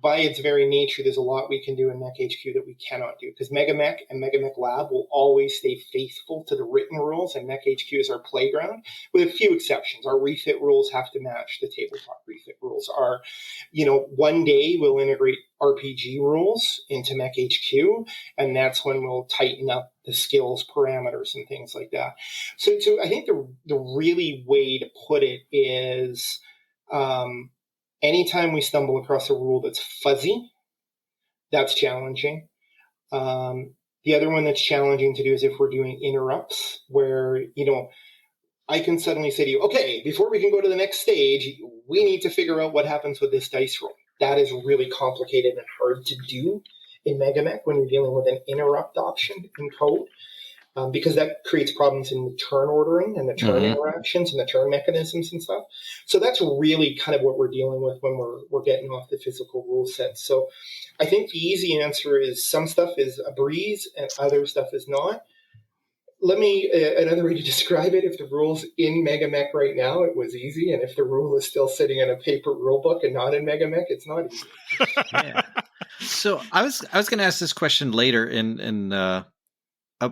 Speaker 2: by its very nature, there's a lot we can do in MekHQ that we cannot do, because MegaMek and MekLab will always stay faithful to the written rules, and MekHQ is our playground, with a few exceptions. Our refit rules have to match the tabletop refit rules. One day we'll integrate RPG rules into MekHQ, and that's when we'll tighten up the skills parameters and things like that. So I think the really way to put it is, anytime we stumble across a rule that's fuzzy, that's challenging. The other one that's challenging to do is if we're doing interrupts, where, I can suddenly say to you, okay, before we can go to the next stage, we need to figure out what happens with this dice roll. That is really complicated and hard to do in MegaMek when you're dealing with an interrupt option in code. Because that creates problems in the turn ordering and the turn interactions and the turn mechanisms and stuff. So that's really kind of what we're dealing with when we're getting off the physical rule set. So I think the easy answer is some stuff is a breeze and other stuff is not. Let me, another way to describe it, if the rule's in MegaMek right now, it was easy. And if the rule is still sitting in a paper rule book and not in MegaMek, it's not easy.
Speaker 3: Yeah. So I was going to ask this question later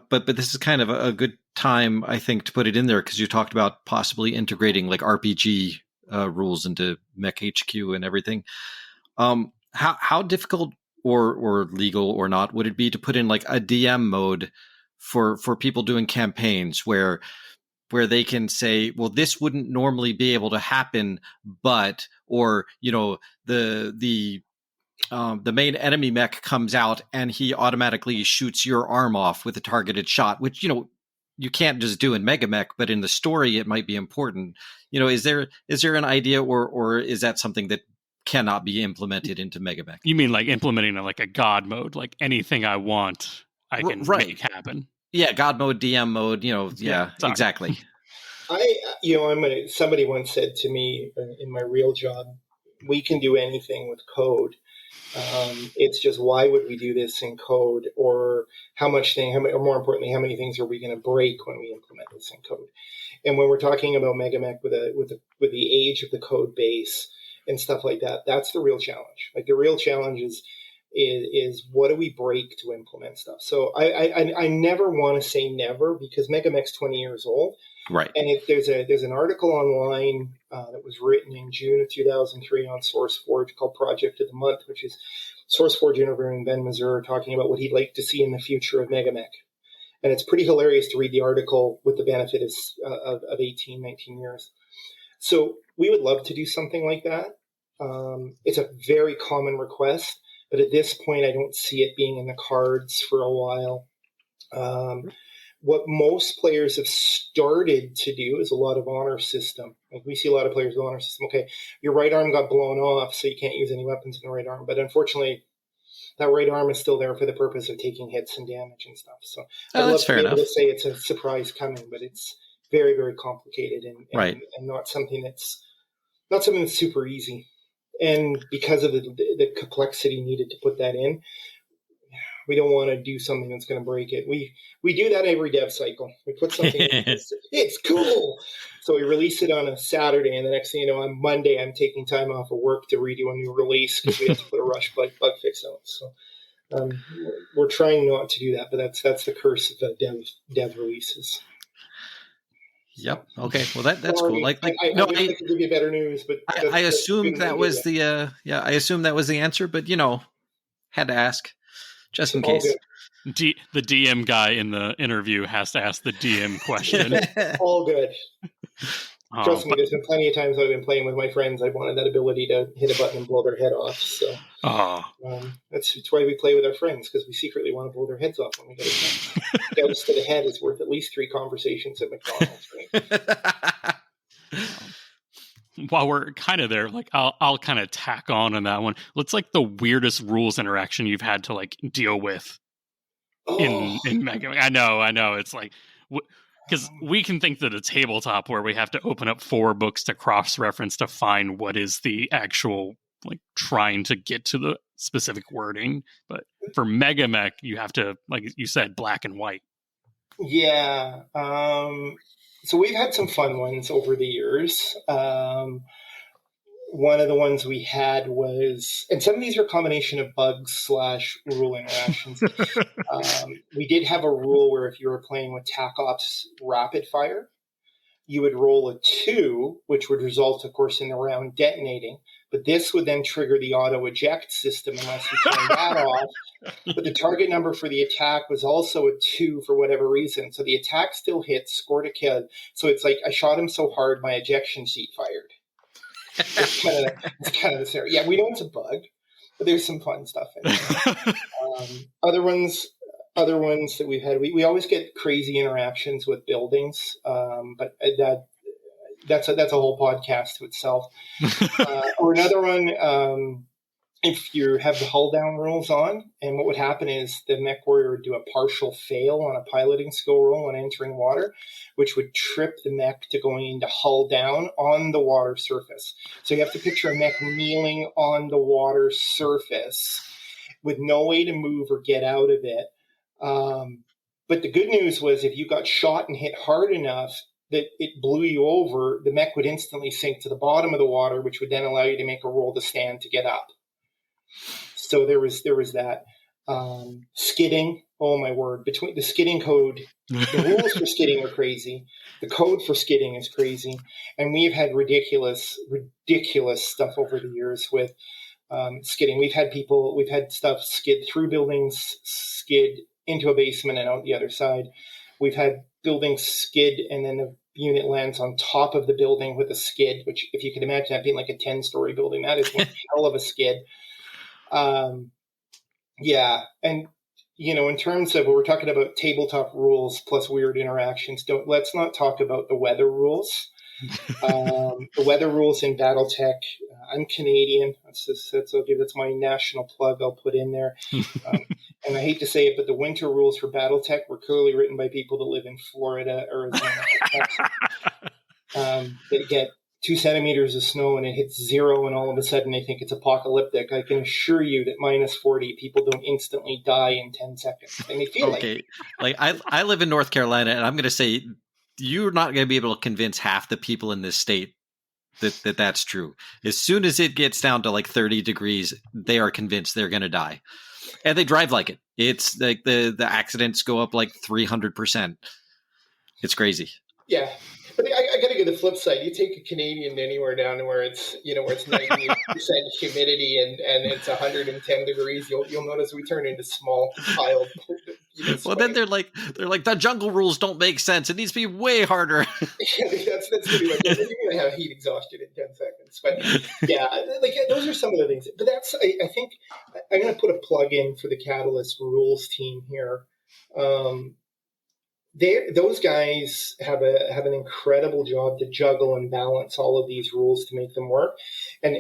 Speaker 3: but this is kind of a good time, I think, to put it in there, because you talked about possibly integrating like RPG rules into MekHQ and everything. How difficult or legal or not would it be to put in like a DM mode for people doing campaigns where they can say, well, this wouldn't normally be able to happen, but, or, the main enemy mech comes out and he automatically shoots your arm off with a targeted shot, which, you can't just do in MegaMek, but in the story, it might be important. Is there an idea or is that something that cannot be implemented into MegaMek?
Speaker 1: You mean like implementing like a God mode, like anything I want, I can make happen.
Speaker 3: Yeah. God mode, DM mode, yeah, exactly.
Speaker 2: Somebody once said to me in my real job, we can do anything with code. It's just, why would we do this in code, or or more importantly, how many things are we going to break when we implement this in code? And when we're talking about MegaMek with the age of the code base and stuff like that, that's the real challenge. Like, the real challenge is what do we break to implement stuff? So I never want to say never, because MegaMek's 20 years old.
Speaker 3: Right.
Speaker 2: And there's an article online that was written in June of 2003 on SourceForge called Project of the Month, which is SourceForge interviewing Ben Mazur talking about what he'd like to see in the future of MegaMek. And it's pretty hilarious to read the article with the benefit of 18, 19 years. So we would love to do something like that. It's a very common request, but at this point, I don't see it being in the cards for a while. What most players have started to do is a lot of honor system. Like we see a lot of players with honor system. Okay, your right arm got blown off, so you can't use any weapons in the right arm. But unfortunately, that right arm is still there for the purpose of taking hits and damage and stuff. So I'd love to be able to say it's a surprise coming, but it's very, very complicated and not something that's super easy. And because of the complexity needed to put that in, we don't want to do something that's going to break it. We do that every dev cycle. We put something in, it's cool. So we release it on a Saturday, and the next thing you know, on Monday, I'm taking time off of work to redo a new release because we have to put a rush bug fix out. So we're trying not to do that, but that's the curse of dev releases.
Speaker 3: Yep. Okay. Well, that's cool.
Speaker 2: I wish I could give you better news, but
Speaker 3: I assumed that was the I assumed that was the answer, but had to ask just in case.
Speaker 1: The DM guy in the interview has to ask the DM question.
Speaker 2: All good. Trust me, there's been plenty of times I've been playing with my friends. I wanted that ability to hit a button and blow their head off. So that's why we play with our friends, because we secretly want to blow their heads off when we get a chance. Douse to the head is worth at least 3 conversations at McDonald's. Right?
Speaker 1: While we're kind of there, like I'll kind of tack on that one. What's like the weirdest rules interaction you've had to like deal with in MegaMek? I know. It's like because we can think that a tabletop where we have to open up 4 books to cross-reference to find what is the actual like trying to get to the specific wording, but for MegaMek, you have to, like you said, black and white.
Speaker 2: Yeah. So we've had some fun ones over the years. One of the ones we had was, and some of these are a combination of bugs / rule interactions. We did have a rule where if you were playing with TAC Ops Rapid Fire, you would roll a 2, which would result, of course, in the round detonating. But this would then trigger the auto-eject system unless you turn that off. But the target number for the attack was also a 2 for whatever reason. So the attack still hit, scored a kill. So it's like I shot him so hard my ejection seat fired. It's kind of the scenario. Yeah, we know it's a bug, but there's some fun stuff in there. Other ones that we've had, we always get crazy interactions with buildings, but that's a whole podcast to itself. Or another one, if you have the hull down rules on, and what would happen is the Mechwarrior would do a partial fail on a piloting skill roll on entering water, which would trip the mech to going into hull down on the water surface. So you have to picture a mech kneeling on the water surface with no way to move or get out of it. But the good news was if you got shot and hit hard enough that it blew you over, the mech would instantly sink to the bottom of the water, which would then allow you to make a roll to stand to get up. So there was that. Skidding, oh my word. Between the skidding code, the rules for skidding are crazy. The code for skidding is crazy. And we've had ridiculous stuff over the years with skidding. We've had stuff skid through buildings, skid into a basement and out the other side. We've had buildings skid and then the unit lands on top of the building with a skid, which if you can imagine that being like a 10-story building, that is one hell of a skid. Yeah. And, in terms of what we're talking about tabletop rules plus weird interactions, let's not talk about the weather rules. The weather rules in Battletech, I'm Canadian. That's my national plug I'll put in there. And I hate to say it, but the winter rules for Battletech were clearly written by people that live in Florida, Arizona, Texas. They get 2 centimeters of snow and it hits 0 and all of a sudden they think it's apocalyptic. I can assure you that -40 people don't instantly die in 10 seconds. And they feel
Speaker 3: like I live in North Carolina, and I'm going to say you're not going to be able to convince half the people in this state that's true. As soon as it gets down to like 30 degrees, they are convinced they're going to die. And they drive like it. It's like the accidents go up like 300%. It's crazy.
Speaker 2: Yeah. But I got to go to the flip side. You take a Canadian anywhere down to where it's 90% humidity and it's 110 degrees. You'll notice we turn into small piled.
Speaker 3: Well, then they're like the jungle rules don't make sense. It needs to be way harder.
Speaker 2: that's gonna be like you're gonna have heat exhaustion in 10 seconds. But yeah, those are some of the things. But I think I'm gonna put a plug in for the Catalyst rules team here. Those guys have an incredible job to juggle and balance all of these rules to make them work. And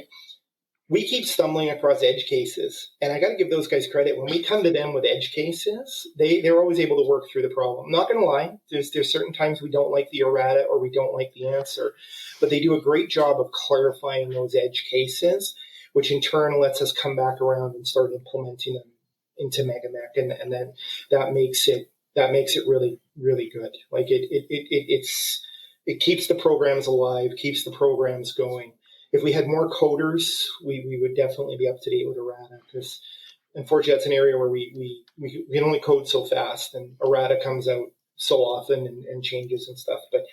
Speaker 2: we keep stumbling across edge cases. And I got to give those guys credit. When we come to them with edge cases, they're always able to work through the problem. I'm not going to lie. There's certain times we don't like the errata or we don't like the answer. But they do a great job of clarifying those edge cases, which in turn lets us come back around and start implementing them into MegaMek. And then that makes it really, really good. Like it keeps the programs alive, keeps the programs going. If we had more coders, we would definitely be up to date with errata, because unfortunately that's an area where we can only code so fast, and errata comes out so often and changes and stuff. But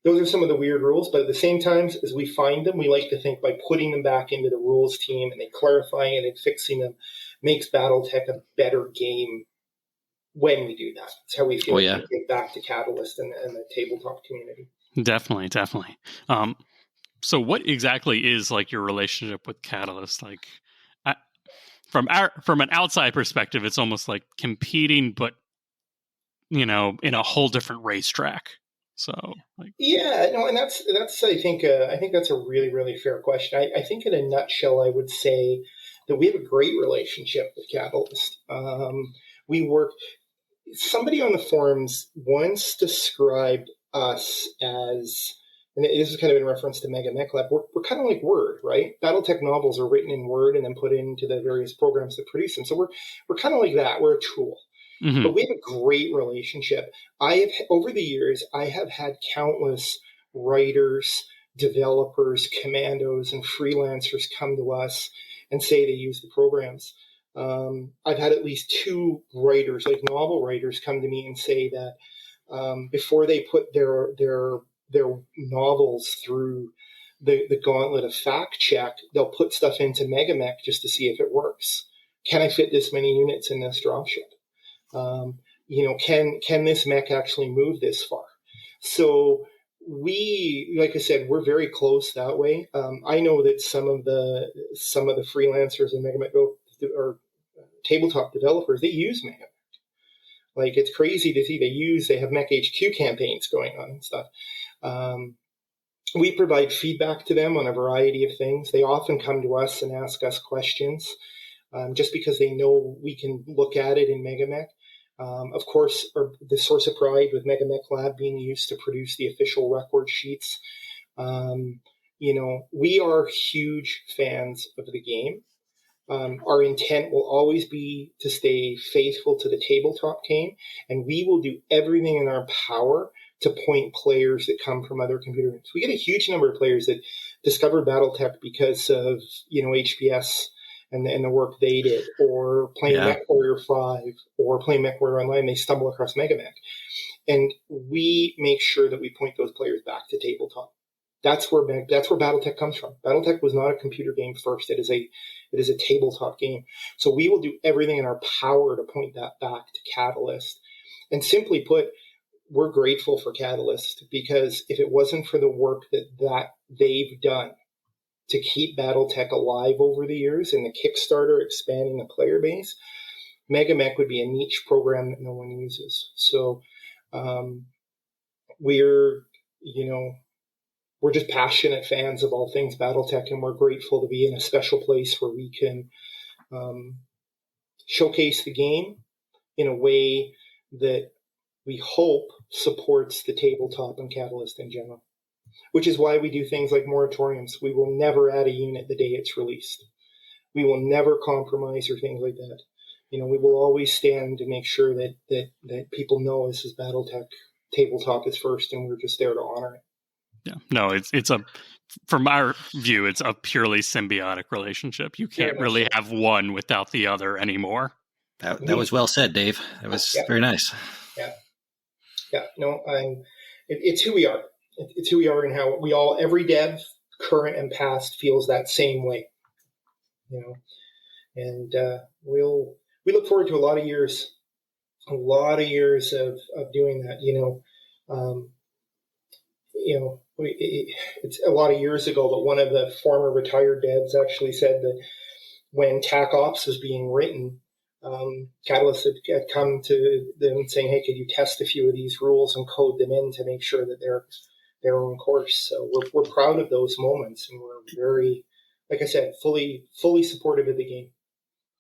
Speaker 2: those are some of the weird rules. But at the same time, as we find them, we like to think by putting them back into the rules team and then clarifying and fixing them makes BattleTech a better game. When we do that, it's how we feel. We get back to Catalyst and the tabletop community.
Speaker 1: Definitely. So, what exactly is like your relationship with Catalyst? Like, from an outside perspective, it's almost like competing, but in a whole different racetrack. So,
Speaker 2: and that's I think that's a really, really fair question. I think in a nutshell, I would say that we have a great relationship with Catalyst. We work. Somebody on the forums once described us as, and this is kind of in reference to MegaMek, we're kind of like Word, right? BattleTech novels are written in Word and then put into the various programs that produce them. So we're kind of like that. We're a tool. Mm-hmm. But we have a great relationship. Over the years, I have had countless writers, developers, commandos, and freelancers come to us and say they use the programs. I've had at least 2 writers, like novel writers, come to me and say that before they put their novels through the gauntlet of fact check, they'll put stuff into MegaMek just to see if it works. Can I fit this many units in this dropship? Can this mech actually move this far? So we, like I said, we're very close that way. I know that some of the freelancers in MegaMek or tabletop developers, they use MegaMek. Like, it's crazy to see they have MekHQ campaigns going on and stuff. We provide feedback to them on a variety of things. They often come to us and ask us questions just because they know we can look at it in MegaMek. Of course, the source of pride with MekLab being used to produce the official record sheets. We are huge fans of the game. Our intent will always be to stay faithful to the tabletop game, and we will do everything in our power to point players that come from other computer games. We get a huge number of players that discover BattleTech because of HPS and the work they did, or playing MechWarrior 5, or playing MechWarrior Online. They stumble across MegaMek, and we make sure that we point those players back to tabletop. That's where BattleTech comes from. BattleTech was not a computer game first. It is a tabletop game. So we will do everything in our power to point that back to Catalyst. And simply put, we're grateful for Catalyst, because if it wasn't for the work that they've done to keep BattleTech alive over the years and the Kickstarter expanding the player base, MegaMek would be a niche program that no one uses. So we're just passionate fans of all things BattleTech, and we're grateful to be in a special place where we can showcase the game in a way that we hope supports the tabletop and Catalyst in general, which is why we do things like moratoriums. We will never add a unit the day it's released. We will never compromise or things like that. We will always stand to make sure that people know this is BattleTech. Tabletop is first, and we're just there to honor it.
Speaker 1: Yeah, no, it's from our view, it's a purely symbiotic relationship. You can't really have one without the other anymore.
Speaker 3: That was well said, Dave. That was very nice.
Speaker 2: Yeah. No, it's who we are. It's who we are, and how we all, every dev, current and past, feels that same way. And we look forward to a lot of years of doing that. It's a lot of years ago, but one of the former retired devs actually said that when TAC Ops was being written, Catalyst had come to them saying, "Hey, could you test a few of these rules and code them in to make sure that they're their own course?" So we're proud of those moments, and we're very, like I said, fully supportive of the game.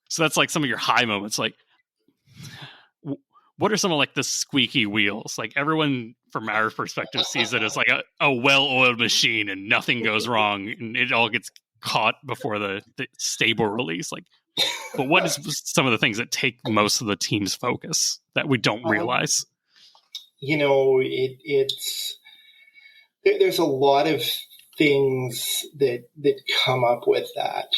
Speaker 1: So that's like some of your high moments. Like, what are some of like the squeaky wheels? Like, everyone from our perspective sees it as like a well-oiled machine and nothing goes wrong and it all gets caught before the stable release. Like, but what is some of the things that take most of the team's focus that we don't realize?
Speaker 2: It's there's a lot of things that come up with that.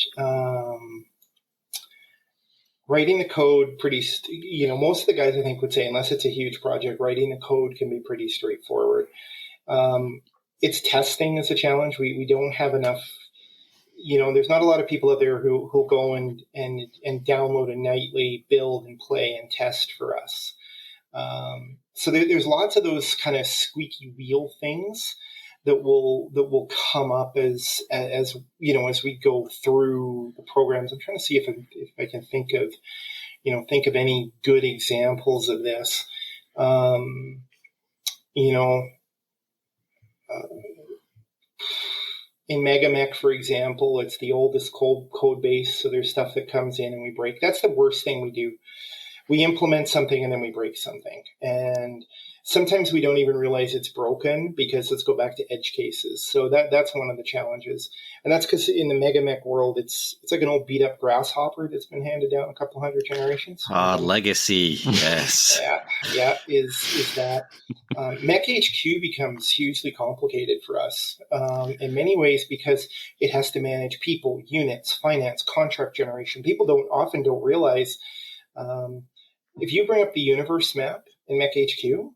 Speaker 2: Writing the code most of the guys I think would say, unless it's a huge project, writing the code can be pretty straightforward. It's testing is a challenge. We don't have enough, there's not a lot of people out there who go and download a nightly build and play and test for us. So there's lots of those kind of squeaky wheel things that will come up as we go through the programs. I'm trying to see if I can think of any good examples of this. In MegaMek, for example, it's the oldest code base, so there's stuff that comes in and we break. That's the worst thing we do. We implement something and then we break something. And sometimes we don't even realize it's broken because let's go back to edge cases. So that's one of the challenges. And that's because in the MegaMek world, it's like an old beat up grasshopper that's been handed down a couple hundred generations.
Speaker 3: Legacy, yes.
Speaker 2: yeah, is that. MekHQ becomes hugely complicated for us in many ways because it has to manage people, units, finance, contract generation. People often don't realize if you bring up the universe map in MekHQ,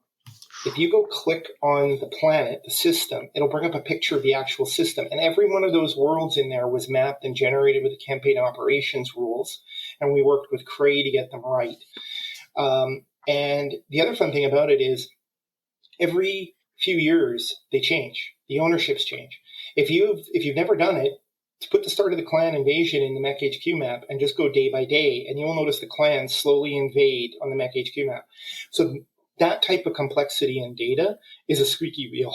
Speaker 2: if you go click on the planet, the system, it'll bring up a picture of the actual system. And every one of those worlds in there was mapped and generated with the campaign operations rules. And we worked with Cray to get them right. And the other fun thing about it is every few years they change. The ownerships change. If you've never done it, put the start of the clan invasion in the MekHQ map and just go day by day, and you'll notice the clans slowly invade on the MekHQ map. So that type of complexity in data is a squeaky wheel.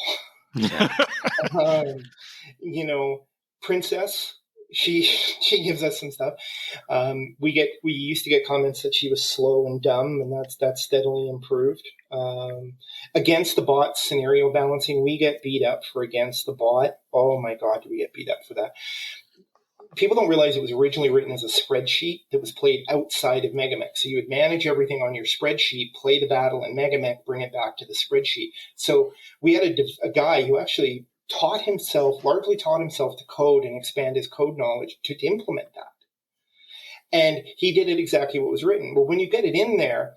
Speaker 2: Princess, she gives us some stuff. We used to get comments that she was slow and dumb, and that's steadily improved. Against the bot scenario balancing, we get beat up for against the bot. Oh my God, do we get beat up for that? People don't realize it was originally written as a spreadsheet that was played outside of MegaMek. So you would manage everything on your spreadsheet, play the battle in MegaMek, bring it back to the spreadsheet. So we had a guy who actually largely taught himself to code and expand his code knowledge to implement that. And he did it exactly what was written. Well, when you get it in there,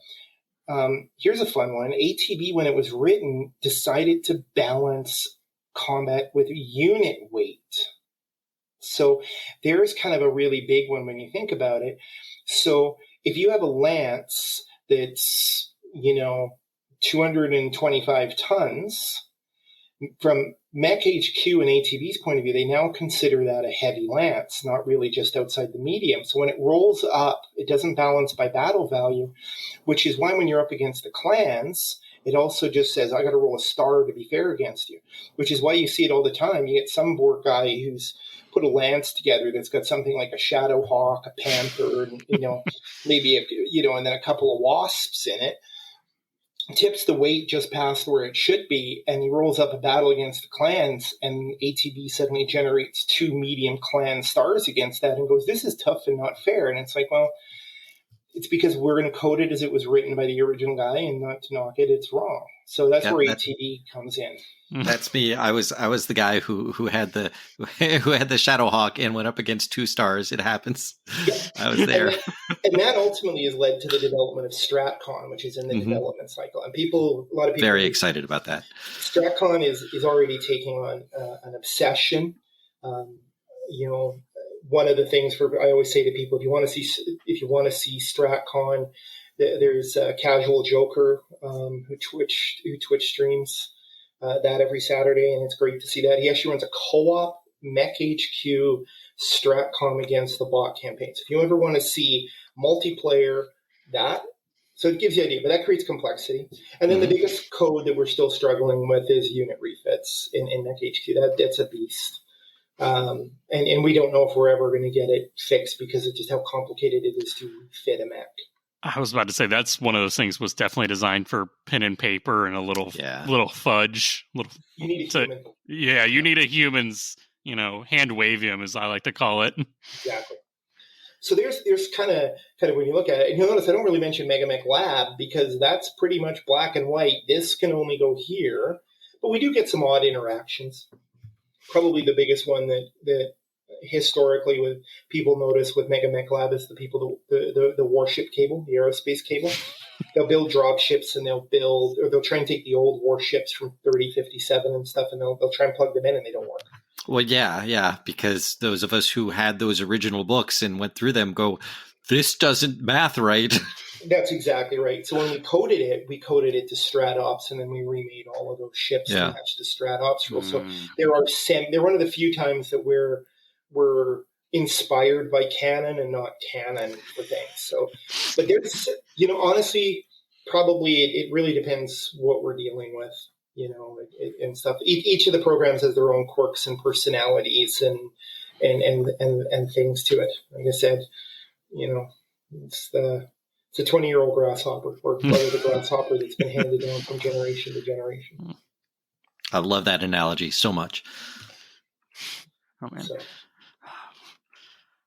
Speaker 2: here's a fun one. ATB, when it was written, decided to balance combat with unit weight. So there's kind of a really big one when you think about it. So if you have a lance that's, 225 tons, from MekHQ and ATB's point of view, they now consider that a heavy lance, not really just outside the medium. So when it rolls up, it doesn't balance by battle value, which is why when you're up against the clans, it also just says, I got to roll a star to be fair against you, which is why you see it all the time. You get some board guy who's put a lance together that's got something like a ShadowHawk, a Panther, and, maybe, and then a couple of wasps in it, tips the weight just past where it should be, and he rolls up a battle against the clans, and ATB suddenly generates 2 medium clan stars against that and goes, this is tough and not fair. And it's like, well, it's because we're going to code it as it was written by the original guy, and not to knock it, it's wrong. So that's where ATD comes in.
Speaker 3: That's me. I was the guy who had the ShadowHawk and went up against 2 stars. It happens. Yeah. I was there.
Speaker 2: And that ultimately has led to the development of StratCon, which is in the development cycle. And a lot of people
Speaker 3: very excited about that.
Speaker 2: StratCon is already taking on an obsession. One of the things I always say to people, if you want to see StratCon, there's Casual Joker who Twitch streams that every Saturday, and it's great to see that. He actually runs a co-op MekHQ StratCon against the bot campaigns. If you ever want to see multiplayer, so it gives you an idea, but that creates complexity. And then the biggest code that we're still struggling with is unit refits in MekHQ. That's a beast. And we don't know if we're ever going to get it fixed because of just how complicated it is to refit a mech.
Speaker 1: I was about to say that's one of those things was definitely designed for pen and paper and a little fudge.
Speaker 2: You need a human.
Speaker 1: Yeah, you need a human's, hand wavium, as I like to call it.
Speaker 2: Exactly. So there's kind of when you look at it, and you'll notice I don't really mention MegaMek because that's pretty much black and white. This can only go here, but we do get some odd interactions. Probably the biggest one that historically with people notice with MekLab is the warship cable, the aerospace cable. They'll build drop ships and they'll try and take the old warships from 3057 and stuff, and they'll try and plug them in and they don't work.
Speaker 3: Well, yeah, because those of us who had those original books and went through them go, this doesn't math right.
Speaker 2: That's exactly right. So when we coded it to StratOps, and then we remade all of those ships to match the StratOps rules. So they're one of the few times that we're inspired by canon and not canon for things. So, but there's, honestly, probably it really depends what we're dealing with, and stuff. Each of the programs has their own quirks and personalities and things to it. Like I said, it's a 20-year-old grasshopper, or part of the grasshopper that's been handed down from generation to generation.
Speaker 3: I love that analogy so much.
Speaker 1: Oh man.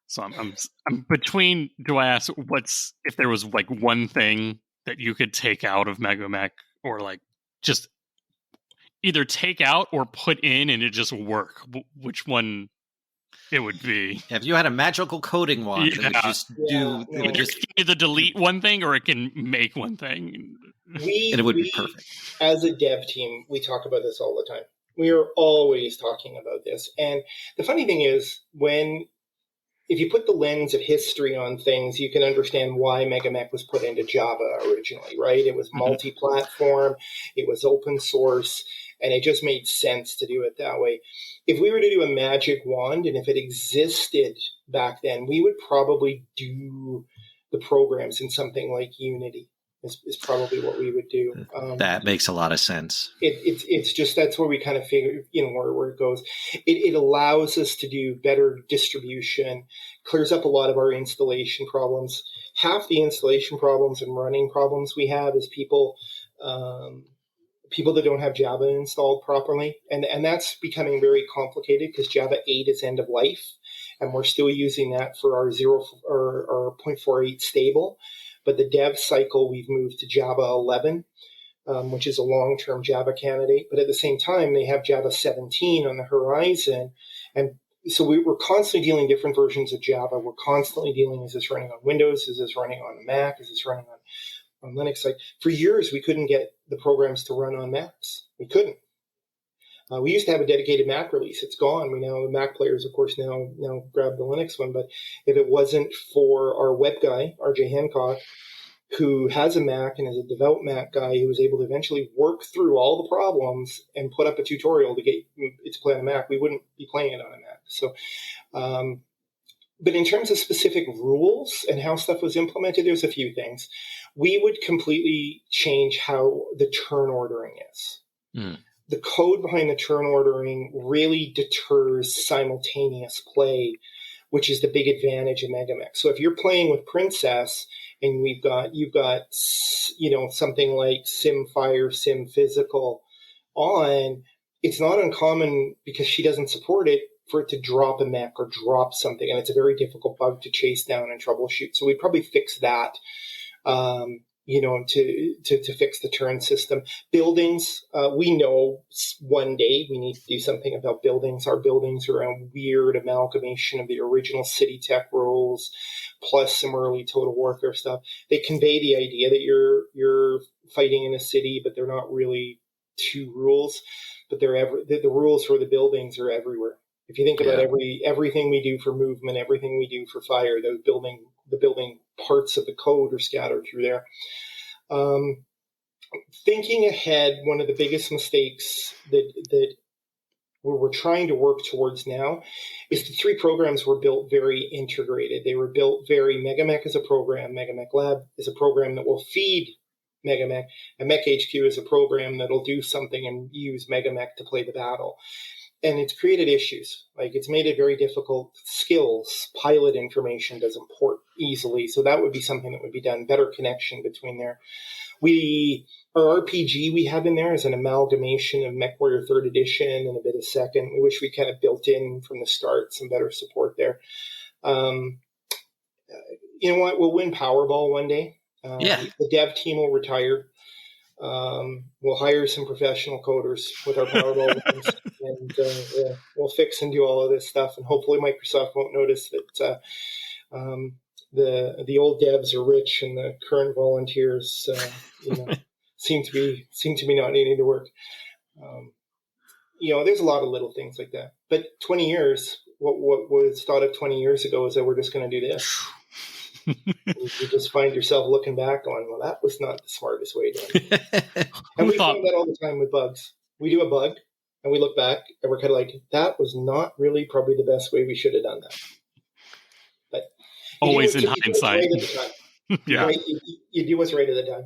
Speaker 1: So I'm between. Do I ask if there was like one thing that you could take out of MegaMek, or like just either take out or put in and it just work? Which one it would be?
Speaker 3: If you had a magical coding wand, it would just do. It would just
Speaker 1: either delete one thing or it can make one thing.
Speaker 3: And it would be perfect.
Speaker 2: As a dev team, we talk about this all the time. We are always talking about this. And the funny thing is, if you put the lens of history on things, you can understand why MegaMek was put into Java originally, right? It was multi-platform, it was open source, and it just made sense to do it that way. If we were to do a magic wand, and if it existed back then, we would probably do the programs in something like Unity. Is probably what we would do.
Speaker 3: That makes a lot of sense.
Speaker 2: It's just that's where we kind of figure, where it goes. It allows us to do better distribution, clears up a lot of our installation problems. Half the installation problems and running problems we have is people that don't have Java installed properly, and that's becoming very complicated because Java 8 is end of life, and we're still using that for our 0.48 stable. But the dev cycle, we've moved to Java 11, which is a long-term Java candidate. But at the same time, they have Java 17 on the horizon. And so we're constantly dealing different versions of Java. We're constantly dealing, is this running on Windows? Is this running on a Mac? Is this running on Linux? Like for years, we couldn't get the programs to run on Macs. We couldn't. We used to have a dedicated Mac release. It's gone. The Mac players, of course, now grab the Linux one. But if it wasn't for our web guy, RJ Hancock, who has a Mac and is a devout Mac guy who was able to eventually work through all the problems and put up a tutorial to get it to play on a Mac, we wouldn't be playing it on a Mac. So, but in terms of specific rules and how stuff was implemented, there's a few things. We would completely change how the turn ordering is. The code behind the turn ordering really deters simultaneous play, which is the big advantage of MegaMek. So if you're playing with Princess and you've got something like SimFire, SimPhysical on, it's not uncommon because she doesn't support it for it to drop a mech or drop something, and it's a very difficult bug to chase down and troubleshoot. So we'd probably fix that. to fix the turn system. Buildings, we know one day we need to do something about buildings. Our buildings are a weird amalgamation of the original City Tech rules plus some early Total Warfare stuff. They convey the idea that you're fighting in a city, but they're not really two rules. But the rules for the buildings are everywhere. If you think about everything we do for movement, everything we do for fire, the building parts of the code are scattered through there. Thinking ahead, one of the biggest mistakes that we're trying to work towards now is the three programs were built very integrated. They were built very MegaMek is a program, MekLab is a program that will feed MegaMek, and MekHQ is a program that'll do something and use MegaMek to play the battle. And it's created issues. Like, it's made it very difficult. Skills, pilot information doesn't port easily. So that would be something that would be done. Better connection between there. Our RPG we have in there is an amalgamation of MechWarrior 3rd Edition and a bit of 2nd. We wish we kind of built in from the start some better support there. You know what? We'll win Powerball one day. The dev team will retire. We'll hire some professional coders with our Powerball wins, and we'll fix and do all of this stuff. And hopefully Microsoft won't notice that the old devs are rich and the current volunteers, seem to be not needing to work. There's a lot of little things like that. But 20 years, what was thought of 20 years ago is that we're just going to do this. You just find yourself looking back on, well, that was not the smartest way to do it. And we find that all the time with bugs. We do a bug, and we look back, and we're kind of like, that was not really probably the best way we should have done that. But
Speaker 1: always in hindsight.
Speaker 2: Yeah. Right? You do what's right at the time.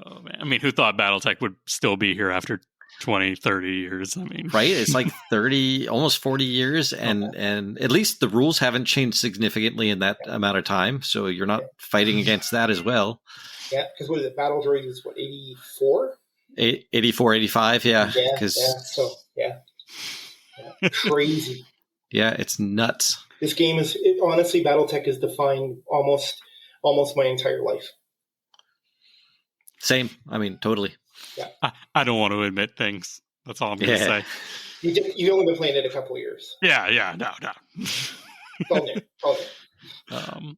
Speaker 1: Oh, man. I mean, who thought Battletech would still be here after 20, 30 years? I mean,
Speaker 3: right? It's like 30, almost 40 years. And at least the rules haven't changed significantly in that amount of time. So you're not fighting against that as well.
Speaker 2: Yeah. Because what is it? Battle Droid is what, 84?
Speaker 3: 84, 85. Yeah.
Speaker 2: Crazy.
Speaker 3: Yeah. It's nuts.
Speaker 2: This game honestly, Battletech has defined almost my entire life.
Speaker 3: Same. I mean, totally.
Speaker 2: Yeah.
Speaker 1: I don't want to admit things. That's all I'm going to say.
Speaker 2: You've only been playing it a couple of years.
Speaker 1: Yeah. No.
Speaker 2: All new.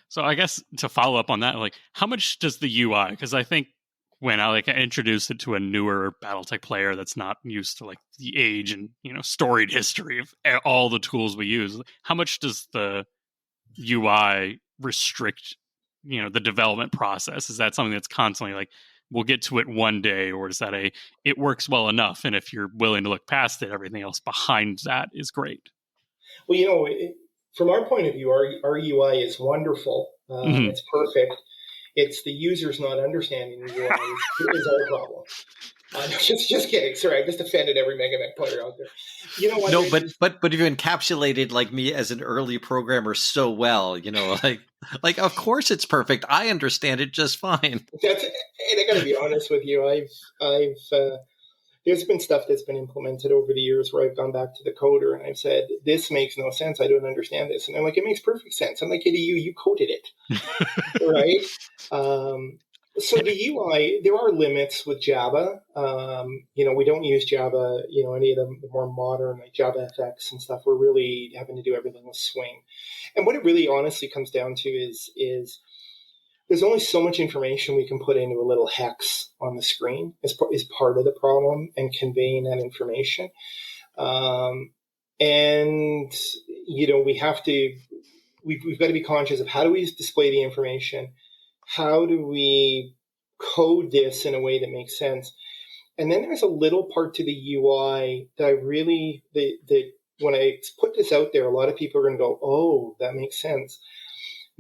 Speaker 1: So I guess to follow up on that, like, how much does the UI? Because I think when I introduced it to a newer BattleTech player that's not used to like the age and storied history of all the tools we use, how much does the UI restrict the development process? Is that something that's constantly like, we'll get to it one day, or is that it works well enough, and if you're willing to look past it, everything else behind that is great?
Speaker 2: Well, from our point of view, our UI is wonderful. It's perfect. It's the users not understanding the UI is our problem. Just kidding. Sorry, I just offended every MegaMek player out there. You know what?
Speaker 3: No, but you've encapsulated like me as an early programmer so well. Like of course it's perfect. I understand it just fine.
Speaker 2: And I got to be honest with you. I've there's been stuff that's been implemented over the years where I've gone back to the coder and I've said, this makes no sense. I don't understand this. And they're like, it makes perfect sense. I'm like, hey, you coded it, right? So the UI, there are limits with Java. We don't use Java, any of the more modern like Java FX and stuff. We're really having to do everything with Swing. And what it really honestly comes down to is there's only so much information we can put into a little hex on the screen is part of the problem and conveying that information. We've got to be conscious of how do we display the information? How do we code this in a way that makes sense? And then there's a little part to the UI that when I put this out there, a lot of people are going to go, oh, that makes sense.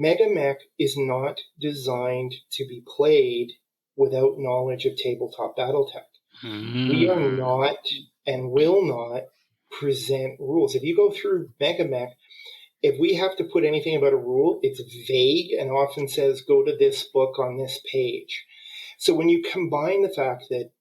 Speaker 2: MegaMek is not designed to be played without knowledge of tabletop Battletech. We are not and will not present rules. If you go through MegaMek, if we have to put anything about a rule, it's vague and often says, go to this book on this page. So when you combine the fact that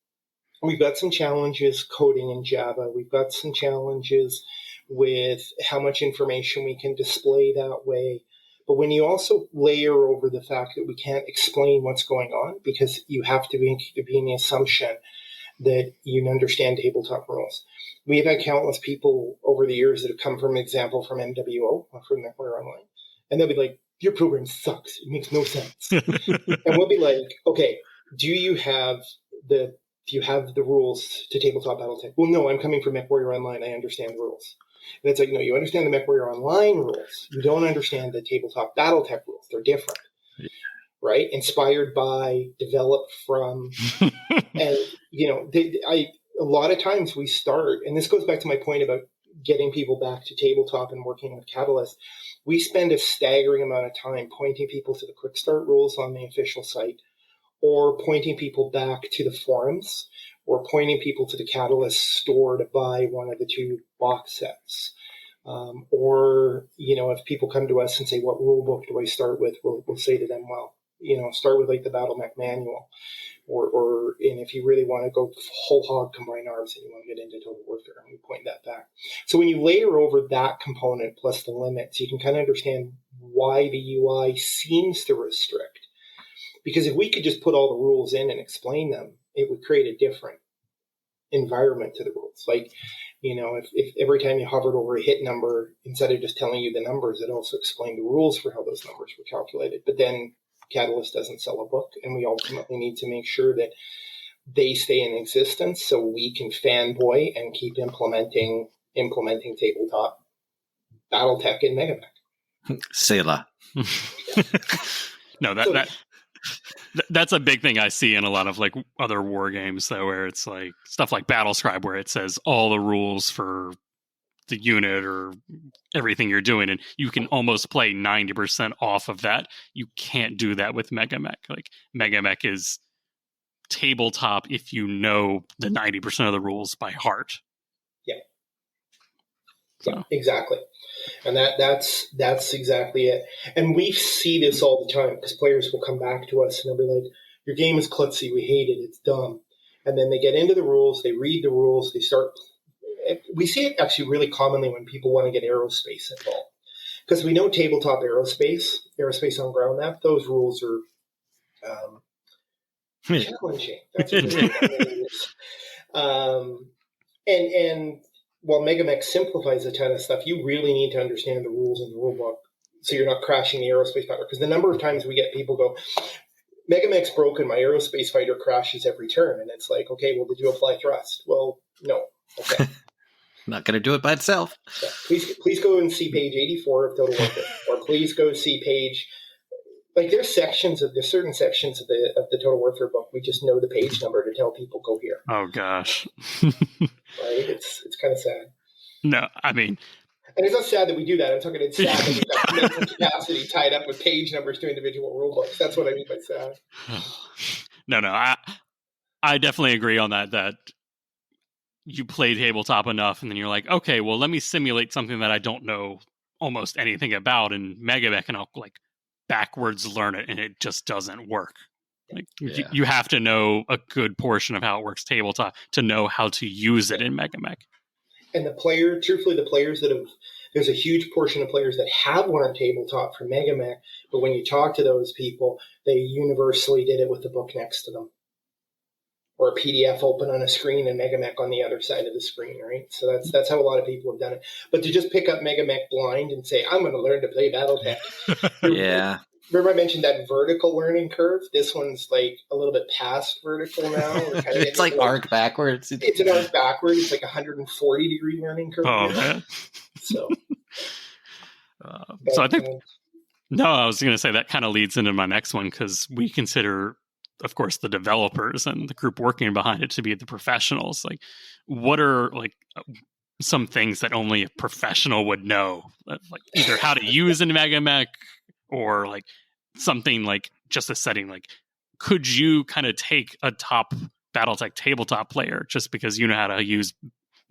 Speaker 2: we've got some challenges coding in Java, we've got some challenges with how much information we can display that way, But when you also layer over the fact that we can't explain what's going on, because you have to be in the assumption that you understand tabletop rules. We've had countless people over the years that have come from an example from MWO, from Mechwarrior Online, and they'll be like, your program sucks. It makes no sense. And we'll be like, okay, do you have the rules to tabletop BattleTech? Well, no, I'm coming from Mechwarrior Online. I understand the rules. And it's like, no, you understand the Mechwarrior Online rules. You don't understand the tabletop BattleTech rules. They're different. Right? Inspired by, developed from, and, a lot of times we start, and this goes back to my point about getting people back to tabletop and working with Catalyst. We spend a staggering amount of time pointing people to the quick start rules on the official site, or pointing people back to the forums, or pointing people to the Catalyst store to buy one of the 2 box sets. Or, if people come to us and say, what rule book do I start with? We'll say to them, well, start with like the Battle Mech manual. And if you really want to go whole hog combined arms and you want to get into total warfare, and we point that back. So when you layer over that component plus the limits, you can kind of understand why the UI seems to restrict. Because if we could just put all the rules in and explain them, it would create a different environment to the rules. Like, if every time you hovered over a hit number, instead of just telling you the numbers, it also explained the rules for how those numbers were calculated. But then Catalyst doesn't sell a book, and we ultimately need to make sure that they stay in existence so we can fanboy and keep implementing tabletop BattleTech in MegaMek.
Speaker 3: Selah.
Speaker 1: No, that's a big thing I see in a lot of like other war games, though, where it's like stuff like Battlescribe, where it says all the rules for the unit or everything you're doing, and you can almost play 90% off of that. You can't do that with MegaMek. Like, MegaMek is tabletop if you know the 90% of the rules by heart.
Speaker 2: Yeah. So. Yeah, exactly. And that's exactly it. And we see this all the time, because players will come back to us and they'll be like, your game is klutzy, we hate it, it's dumb. And then they get into the rules, they read the rules, they start. We see it actually really commonly when people want to get aerospace involved. Because we know tabletop aerospace on ground map, those rules are challenging. That's what it is. And while MegaMek simplifies a ton of stuff, you really need to understand the rules in the rule book so you're not crashing the aerospace fighter. Because the number of times we get people go, MegaMek's broken, my aerospace fighter crashes every turn. And it's like, okay, well, did you apply thrust? Well, no. Okay.
Speaker 3: Not going to do it by itself.
Speaker 2: Yeah. Please go and see page 84 of Total Warfare, or please go see page. Like, there's certain sections of the Total Warfare book. We just know the page number to tell people go here.
Speaker 1: Oh gosh,
Speaker 2: right? It's kind of sad.
Speaker 1: No, I mean,
Speaker 2: and it's not sad that we do that. I'm talking it's sad that we've got mental capacity tied up with page numbers to individual rule books. That's what I mean by sad.
Speaker 1: No, I definitely agree on that. That you play tabletop enough, and then you're like, okay, well, let me simulate something that I don't know almost anything about in MegaMek, and I'll like backwards learn it, and it just doesn't work. Like, you have to know a good portion of how it works tabletop to know how to use it in MegaMek.
Speaker 2: And the players that have, there's a huge portion of players that have learned tabletop from MegaMek, but when you talk to those people, they universally did it with the book next to them, or a PDF open on a screen and MegaMek on the other side of the screen, right? So that's how a lot of people have done it. But to just pick up MegaMek blind and say, I'm going to learn to play BattleTech.
Speaker 3: Yeah.
Speaker 2: Remember I mentioned that vertical learning curve? This one's like a little bit past vertical now.
Speaker 3: It's like arc backwards.
Speaker 2: It's an arc backwards. It's like a 140-degree learning curve.
Speaker 1: Oh, man.
Speaker 2: So
Speaker 1: I think... No, I was going to say that kind of leads into my next one, because we consider, of course, the developers and the group working behind it to be the professionals. Like, what are like some things that only a professional would know? Like either how to use in MegaMek, or like something like just a setting. Like, could you kind of take a top BattleTech tabletop player just because you know how to use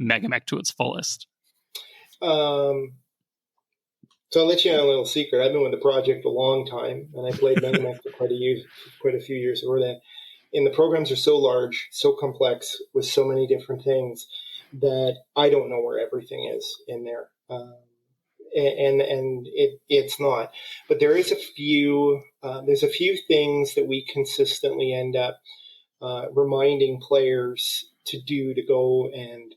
Speaker 1: MegaMek to its fullest?
Speaker 2: So I'll let you in a little secret. I've been with the project a long time, and I played MegaMek for quite a few years before that. And the programs are so large, so complex, with so many different things that I don't know where everything is in there. and it's not. But there is there's a few things that we consistently end up reminding players to do, to go and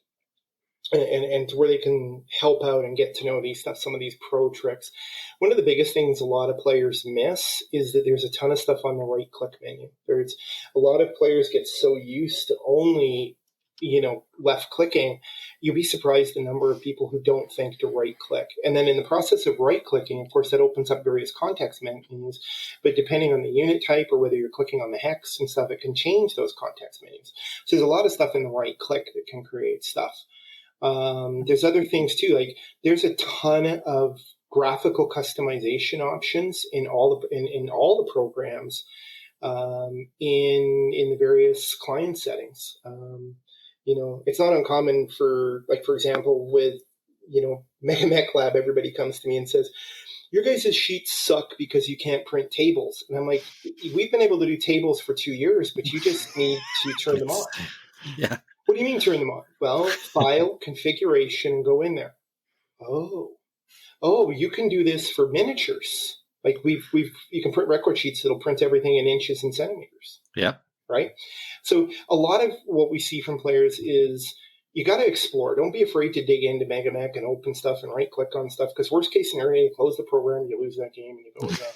Speaker 2: to where they can help out and get to know some of these pro tricks. One of the biggest things a lot of players miss is that there's a ton of stuff on the right click menu. There's a lot of players get so used to only, left clicking. You'll be surprised the number of people who don't think to right click. And then in the process of right clicking, of course, that opens up various context menus. But depending on the unit type or whether you're clicking on the hex and stuff, it can change those context menus. So there's a lot of stuff in the right click that can create stuff. There's other things too, like there's a ton of graphical customization options in all the programs, in the various client settings. It's not uncommon for example, with, MekLab, everybody comes to me and says, your guys' sheets suck because you can't print tables. And I'm like, we've been able to do tables for 2 years, but you just need to turn them on.
Speaker 3: Yeah.
Speaker 2: What do you mean turn them on? Well, file, configuration, and go in there. Oh, you can do this for miniatures. Like you can print record sheets that'll print everything in inches and centimeters.
Speaker 3: Yeah.
Speaker 2: Right? So a lot of what we see from players is you got to explore. Don't be afraid to dig into MegaMek and open stuff and right click on stuff, because worst case scenario, you close the program, you lose that game, and you go with that.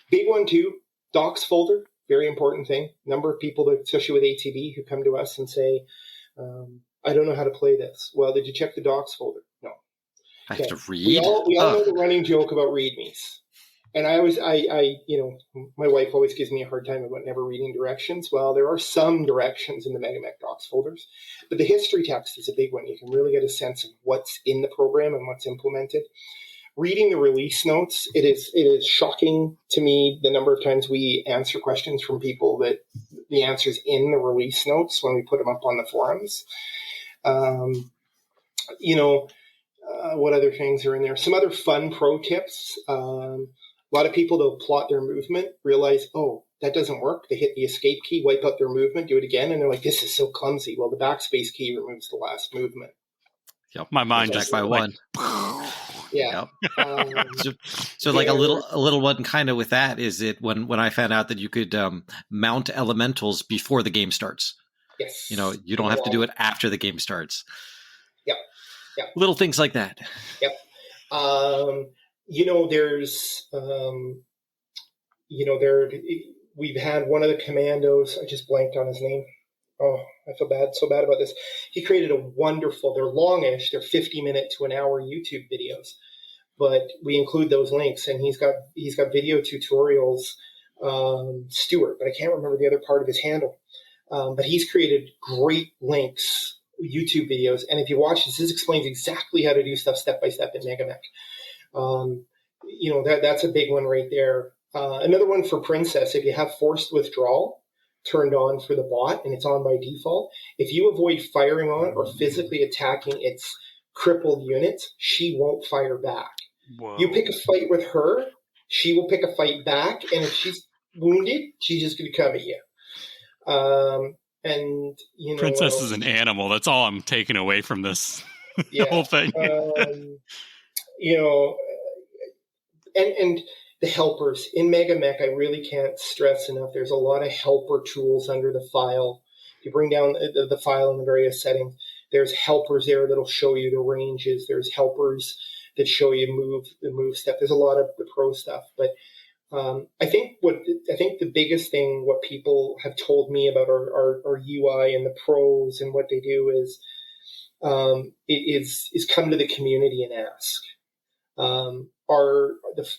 Speaker 2: Big one too, docs folder, very important thing. Number of people, especially with ATV, who come to us and say, I don't know how to play this. Well, did you check the docs folder? No.
Speaker 3: I have to read.
Speaker 2: We all know the running joke about readmes. And my wife always gives me a hard time about never reading directions. Well, there are some directions in the MegaMek docs folders, but the history text is a big one. You can really get a sense of what's in the program and what's implemented. Reading the release notes, it is shocking to me the number of times we answer questions from people that the answer's in the release notes when we put them up on the forums. What other things are in there? Some other fun pro tips. A lot of people, they'll plot their movement, realize, oh, that doesn't work. They hit the escape key, wipe out their movement, do it again, and they're like, this is so clumsy. Well, the backspace key removes the last movement.
Speaker 1: Yep, my mind just
Speaker 3: by one.
Speaker 2: Yeah.
Speaker 3: Yep. So like a little one kind of with that is it when I found out that you could mount elementals before the game starts.
Speaker 2: Yes.
Speaker 3: You don't have to do it after the game starts.
Speaker 2: Yep. Yep.
Speaker 3: Little things like that.
Speaker 2: Yep. We've had one of the commandos, I just blanked on his name. Oh, I feel so bad about this. He created they're longish, they're 50-minute to an hour YouTube videos, but we include those links, and he's got video tutorials, Stuart, but I can't remember the other part of his handle. But he's created great links, YouTube videos, and if you watch this explains exactly how to do stuff step by step in MegaMek. That's a big one right there. Another one for Princess, if you have forced withdrawal turned on for the bot, and it's on by default, if you avoid firing on or physically attacking its crippled units, she won't fire back.
Speaker 1: Whoa.
Speaker 2: You pick a fight with her, she will pick a fight back, and if she's wounded, she's just going to come at you.
Speaker 1: Princess is an animal. That's all I'm taking away from this whole thing. And the helpers in MegaMek, I really can't stress enough. There's a lot of helper tools under the file. You bring down the file in the various settings. There's helpers there that'll show you the ranges. There's helpers that show you the move step. There's a lot of the pro stuff, but I think the biggest thing, what people have told me about our UI and the pros and what they do is come to the community and ask.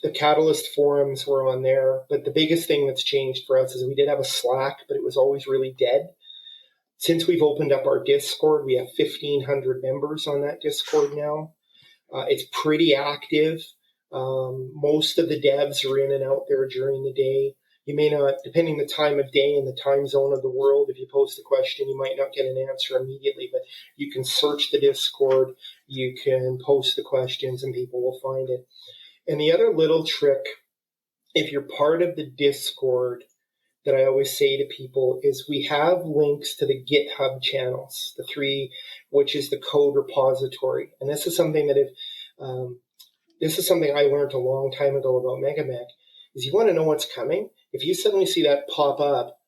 Speaker 1: The Catalyst forums were on there, but the biggest thing that's changed for us is we did have a Slack, but it was always really dead. Since we've opened up our Discord, we have 1,500 members on that Discord now. It's pretty active. Most of the devs are in and out there during the day. You may not, depending the time of day and the time zone of the world, if you post a question, you might not get an answer immediately, but you can search the Discord, you can post the questions, and people will find it. And the other little trick, if you're part of the Discord, that I always say to people is we have links to the GitHub channels, the 3, which is the code repository. And this is something that
Speaker 2: this is something I learned a long time ago about MegaMek, is you want to know what's coming. If you suddenly see that pop up,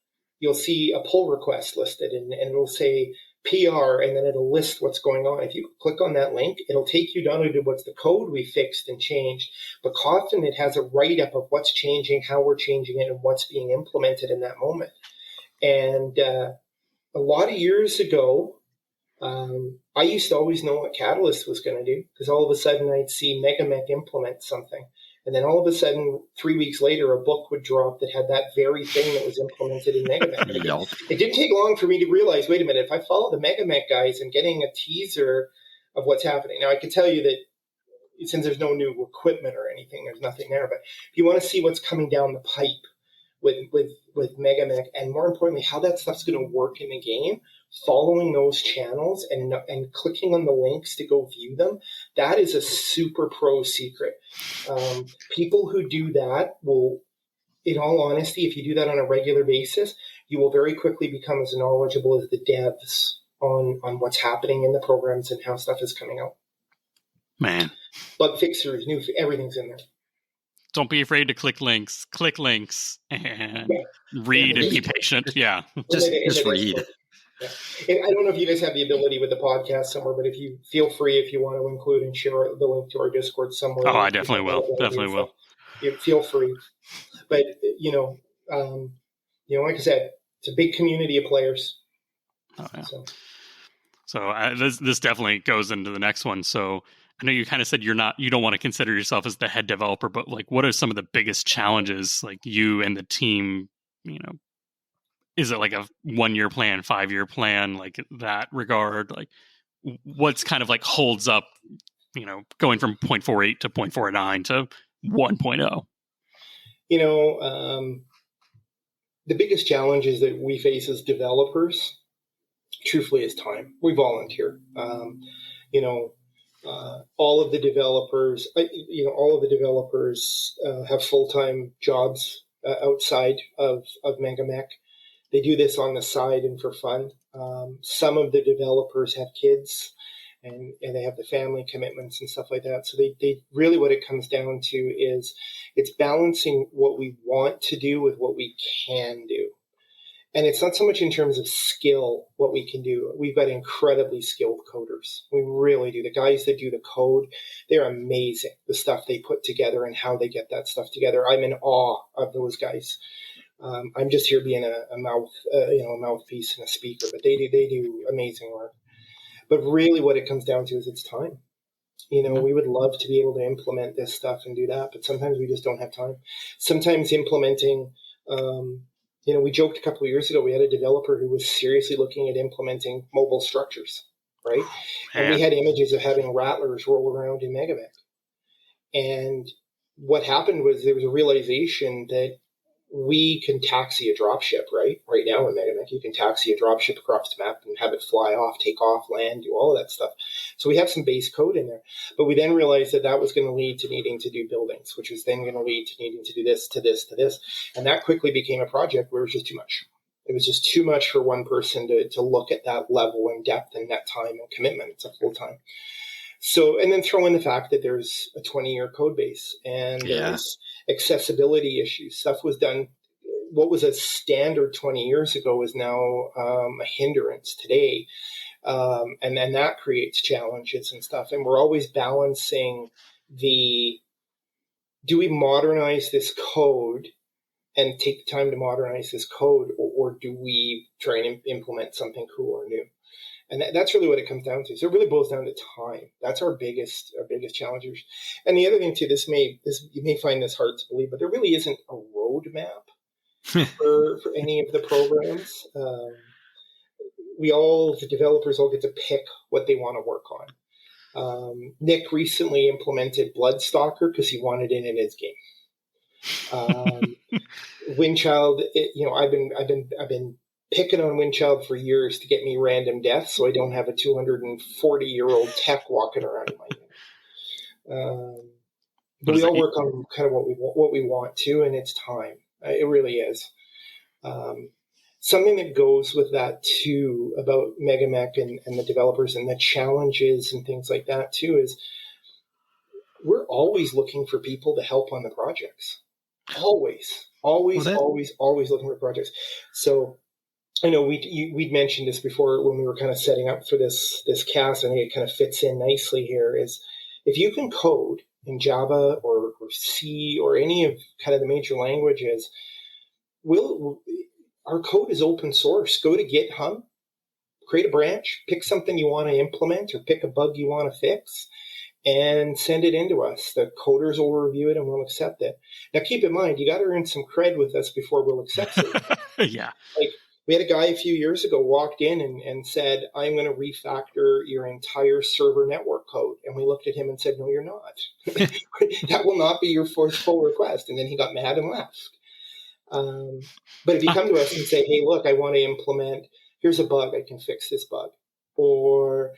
Speaker 2: you'll see a pull request listed, and it'll say PR, and then it'll list what's going on. If you click on that link, it'll take you down to what's the code we fixed and changed. But often it has a write-up of what's changing, how we're changing it, and what's being implemented in that moment. And a lot of years ago, I used to always know what Catalyst was going to do, because all of a sudden I'd see MegaMek implement something. And then all of a sudden, 3 weeks later, a book would drop that had that very thing that was implemented in MegaMek. It didn't take long for me to realize, wait a minute, if I follow the MegaMek guys, I'm getting a teaser of what's happening. Now, I can tell you that since there's no new equipment or anything, there's nothing there. But if you want to see what's coming down the pipe with MegaMek, and more importantly, how that stuff's going to work in the game, following those channels and clicking on the links to go view them, that is a super pro secret. People who do that will, in all honesty, if you do that on a regular basis, you will very quickly become as knowledgeable as the devs on what's happening in the programs and how stuff is coming out.
Speaker 1: Man.
Speaker 2: Bug fixers, everything's in there.
Speaker 1: Don't be afraid to click links and read and be patient. Yeah.
Speaker 3: Just read.
Speaker 2: Yeah. I don't know if you guys have the ability with the podcast somewhere, but if you feel free, if you want to include and share the link to our Discord somewhere.
Speaker 1: Oh, I definitely will. Definitely will.
Speaker 2: Feel free. But, like I said, it's a big community of players.
Speaker 1: Oh, yeah. So this definitely goes into the next one. So I know you kind of said you don't want to consider yourself as the head developer, but like, what are some of the biggest challenges like you and the team, is it like a 1-year plan, 5-year plan, like that regard? Like what's kind of like holds up, going from 0.48 to 0.49 to 1.0?
Speaker 2: The biggest challenges that we face as developers, truthfully, is time. We volunteer. All of the developers have full-time jobs outside of MegaMek. They do this on the side and for fun. Some of the developers have kids and they have the family commitments and stuff like that. So they really, what it comes down to is it's balancing what we want to do with what we can do. And it's not so much in terms of skill, what we can do. We've got incredibly skilled coders. We really do. The guys that do the code, they're amazing, the stuff they put together and how they get that stuff together. I'm in awe of those guys. I'm just here being a mouthpiece and a speaker, but they do amazing work. But really what it comes down to is it's time. We would love to be able to implement this stuff and do that, but sometimes we just don't have time. Sometimes implementing, we joked a couple of years ago, we had a developer who was seriously looking at implementing mobile structures, right? And we had images of having rattlers roll around in MegaMek. And what happened was there was a realization that we can taxi a dropship, right? Right now in MegaMek, you can taxi a dropship across the map and have it fly off, take off, land, do all of that stuff. So we have some base code in there. But we then realized that was going to lead to needing to do buildings, which was then going to lead to needing to do this, to this, to this. And that quickly became a project where it was just too much. It was just too much for one person to look at that level and depth and net time and commitment. It's a full time. So, and then throw in the fact that there's a 20-year code base and there's accessibility issues. Stuff was done. What was a standard 20 years ago is now a hindrance today. And then that creates challenges and stuff. And we're always balancing do we modernize this code and take the time to modernize this code, or do we try and implement something cool or new? And that's really what it comes down to. So it really boils down to time. That's our biggest challengers. And the other thing too, you may find this hard to believe, but there really isn't a roadmap for any of the programs. The developers all get to pick what they want to work on. Nick recently implemented Bloodstalker because he wanted it in his game. Windchild, I've been picking on Windchild for years to get me random deaths, so I don't have a 240-year-old tech walking around in my unit. But we all work on kind of what we want to, and it's time. It really is. Something that goes with that too about MegaMek and the developers and the challenges and things like that too is we're always looking for people to help on the projects. Always looking for projects. So I know we'd mentioned this before when we were kind of setting up for this cast. I think it kind of fits in nicely here. Is if you can code in Java or C or any of kind of the major languages, our code is open source. Go to GitHub, create a branch, pick something you want to implement or pick a bug you want to fix, and send it in to us. The coders will review it and we'll accept it. Now, keep in mind, you got to earn some cred with us before we'll accept it.
Speaker 1: Yeah.
Speaker 2: Like, we had a guy a few years ago walked in and said, I'm going to refactor your entire server network code. And we looked at him and said, no, you're not. That will not be your full request. And then he got mad and left. But if you come to us and say, hey, look, I want to implement, here's a bug, I can fix this bug. Or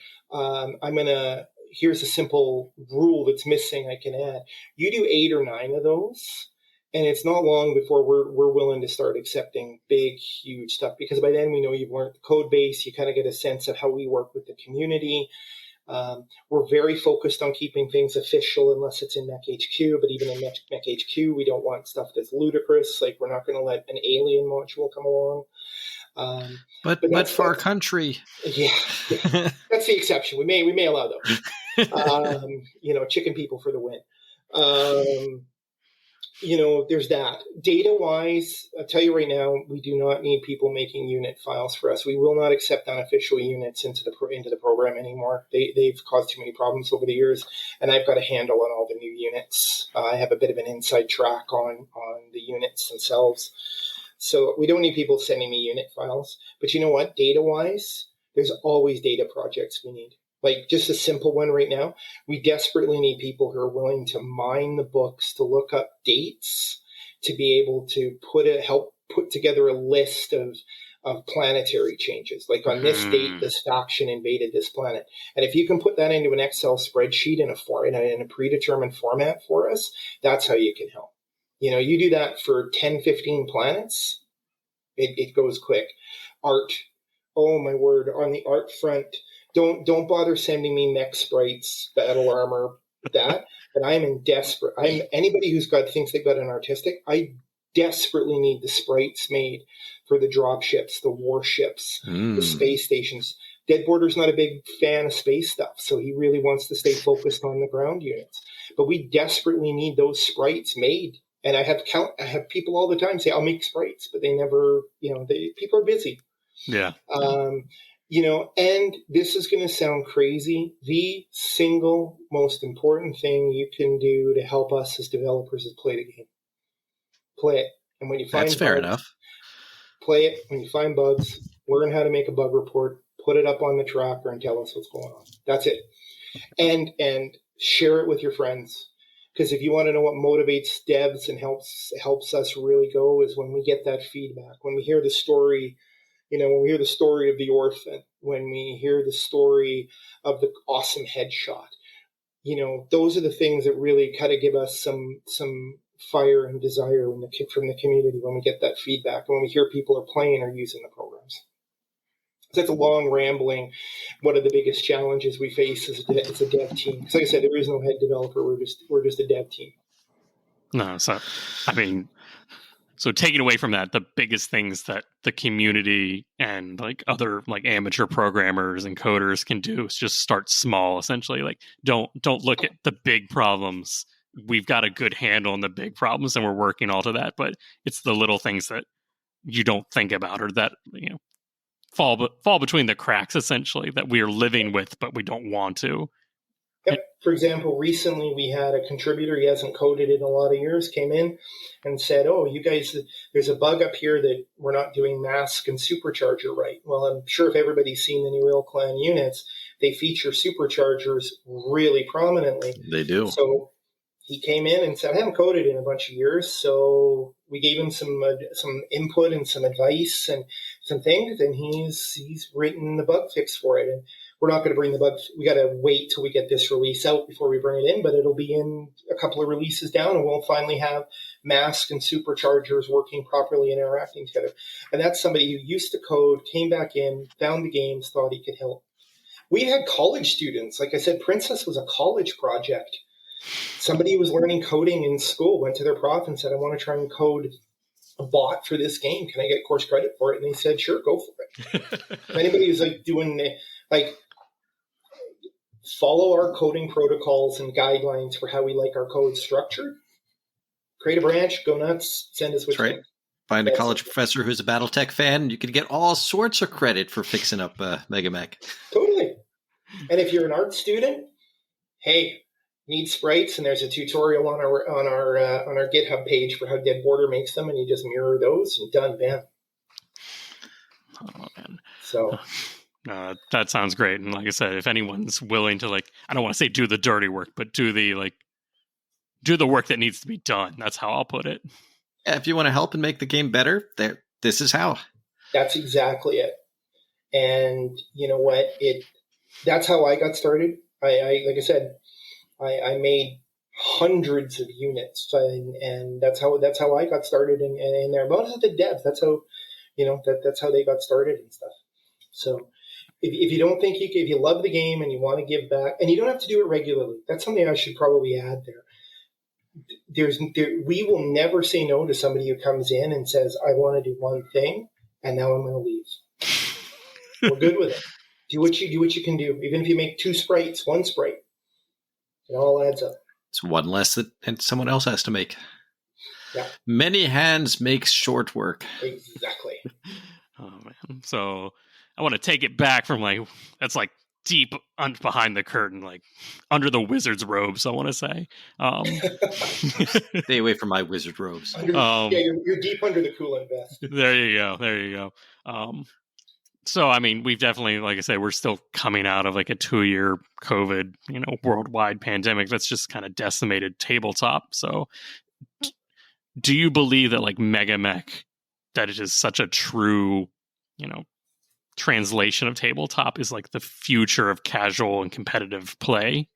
Speaker 2: here's a simple rule that's missing, I can add. You do 8 or 9 of those. And it's not long before we're willing to start accepting big, huge stuff, because by then we know you've learned the code base. You kind of get a sense of how we work with the community. We're very focused on keeping things official unless it's in MekHQ, but even in MekHQ, we don't want stuff that's ludicrous. Like, we're not going to let an alien module come along.
Speaker 3: But for our country.
Speaker 2: Yeah. That's the exception. We may allow those. Chicken people for the win. There's that. Data-wise, I'll tell you right now, we do not need people making unit files for us. We will not accept unofficial units into the program anymore. They've caused too many problems over the years, and I've got a handle on all the new units. I have a bit of an inside track on the units themselves. So we don't need people sending me unit files. But you know what? Data-wise, there's always data projects we need. Like, just a simple one right now, we desperately need people who are willing to mine the books, to look up dates, to be able to help put together a list of planetary changes. Like, on this date, this faction invaded this planet. And if you can put that into an Excel spreadsheet in a predetermined format for us, that's how you can help. You do that for 10, 15 planets, it goes quick. Art. Oh, my word. On the art front, Don't bother sending me mech sprites, battle armor, that. But I'm anybody who's thinks they've got an artistic, I desperately need the sprites made for the dropships, the warships, the space stations. Deadboarder's not a big fan of space stuff, so he really wants to stay focused on the ground units. But we desperately need those sprites made. And I have people all the time say, I'll make sprites, but they never, people are busy.
Speaker 1: Yeah.
Speaker 2: And this is going to sound crazy. The single most important thing you can do to help us as developers is play the game. Play it. And when you find
Speaker 3: That's fair enough.
Speaker 2: Play it. When you find bugs, learn how to make a bug report, put it up on the tracker and tell us what's going on. That's it. And share it with your friends. Because if you want to know what motivates devs and helps us really go is when we get that feedback, when we hear the story. When we hear the story of the orphan, when we hear the story of the awesome headshot, those are the things that really kind of give us some fire and desire from the community when we get that feedback, when we hear people are playing or using the programs. So that's a long rambling. One of the biggest challenges we face as a dev team. Because like I said, there is no head developer. We're just a dev team.
Speaker 1: No, So taking away from that, the biggest things that the community and like other like amateur programmers and coders can do is just start small. Essentially, like don't look at the big problems. We've got a good handle on the big problems, and we're working all to that. But it's the little things that you don't think about or that fall between the cracks. Essentially, that we are living with, but we don't want to.
Speaker 2: Yep. For example, recently we had a contributor, he hasn't coded in a lot of years, came in and said, oh, you guys, there's a bug up here that we're not doing mask and supercharger right. Well, I'm sure if everybody's seen the new Clan units, they feature superchargers really prominently.
Speaker 3: They do.
Speaker 2: So he came in and said, I haven't coded in a bunch of years, so we gave him some input and some advice and some things, and he's written the bug fix for it. And we're not going to bring the bug. We got to wait till we get this release out before we bring it in, but it'll be in a couple of releases down, and we'll finally have mask and superchargers working properly and interacting together. And that's somebody who used to code, came back in, found the games, thought he could help. We had college students. Like I said, Princess was a college project. Somebody who was learning coding in school went to their prof and said, I want to try and code a bot for this game. Can I get course credit for it? And they said, sure, go for it. If anybody who's like doing like follow our coding protocols and guidelines for how we like our code structured, create a branch, go nuts, send us what you think.
Speaker 3: Find a college professor who's a BattleTech fan, and you can get all sorts of credit for fixing up MegaMek.
Speaker 2: Totally. And if you're an art student, hey, need sprites, and there's a tutorial on our GitHub page for how Dead Border makes them, and you just mirror those and done, bam.
Speaker 1: Oh man.
Speaker 2: So
Speaker 1: that sounds great. And like I said, if anyone's willing to, like, I don't want to say do the dirty work, but do the work that needs to be done. That's how I'll put it.
Speaker 3: Yeah, if you want to help and make the game better, this is how.
Speaker 2: That's exactly it. And you know what? That's how I got started. I like I said, I made hundreds of units, and that's how I got started in there. But also the devs, that's how that's how they got started and stuff. So if you don't think if you love the game and you want to give back, and you don't have to do it regularly, that's something I should probably add there. We will never say no to somebody who comes in and says, I want to do one thing and now I'm going to leave. We're good with it. Do what you can do. Even if you make one sprite, it all adds up.
Speaker 3: It's one less that someone else has to make.
Speaker 2: Yeah.
Speaker 3: Many hands make short work.
Speaker 2: Exactly.
Speaker 1: Oh man. So I want to take it back from that's deep behind the curtain, like under the wizard's robes, I want to say.
Speaker 3: Stay away from my wizard robes.
Speaker 2: You're deep under the coolant vest.
Speaker 1: There you go. So, I mean, we've definitely, like I say, we're still coming out of like a 2-year COVID, worldwide pandemic that's just kind of decimated tabletop. So do you believe that like MegaMek, that it is such a true, translation of tabletop is like the future of casual and competitive play?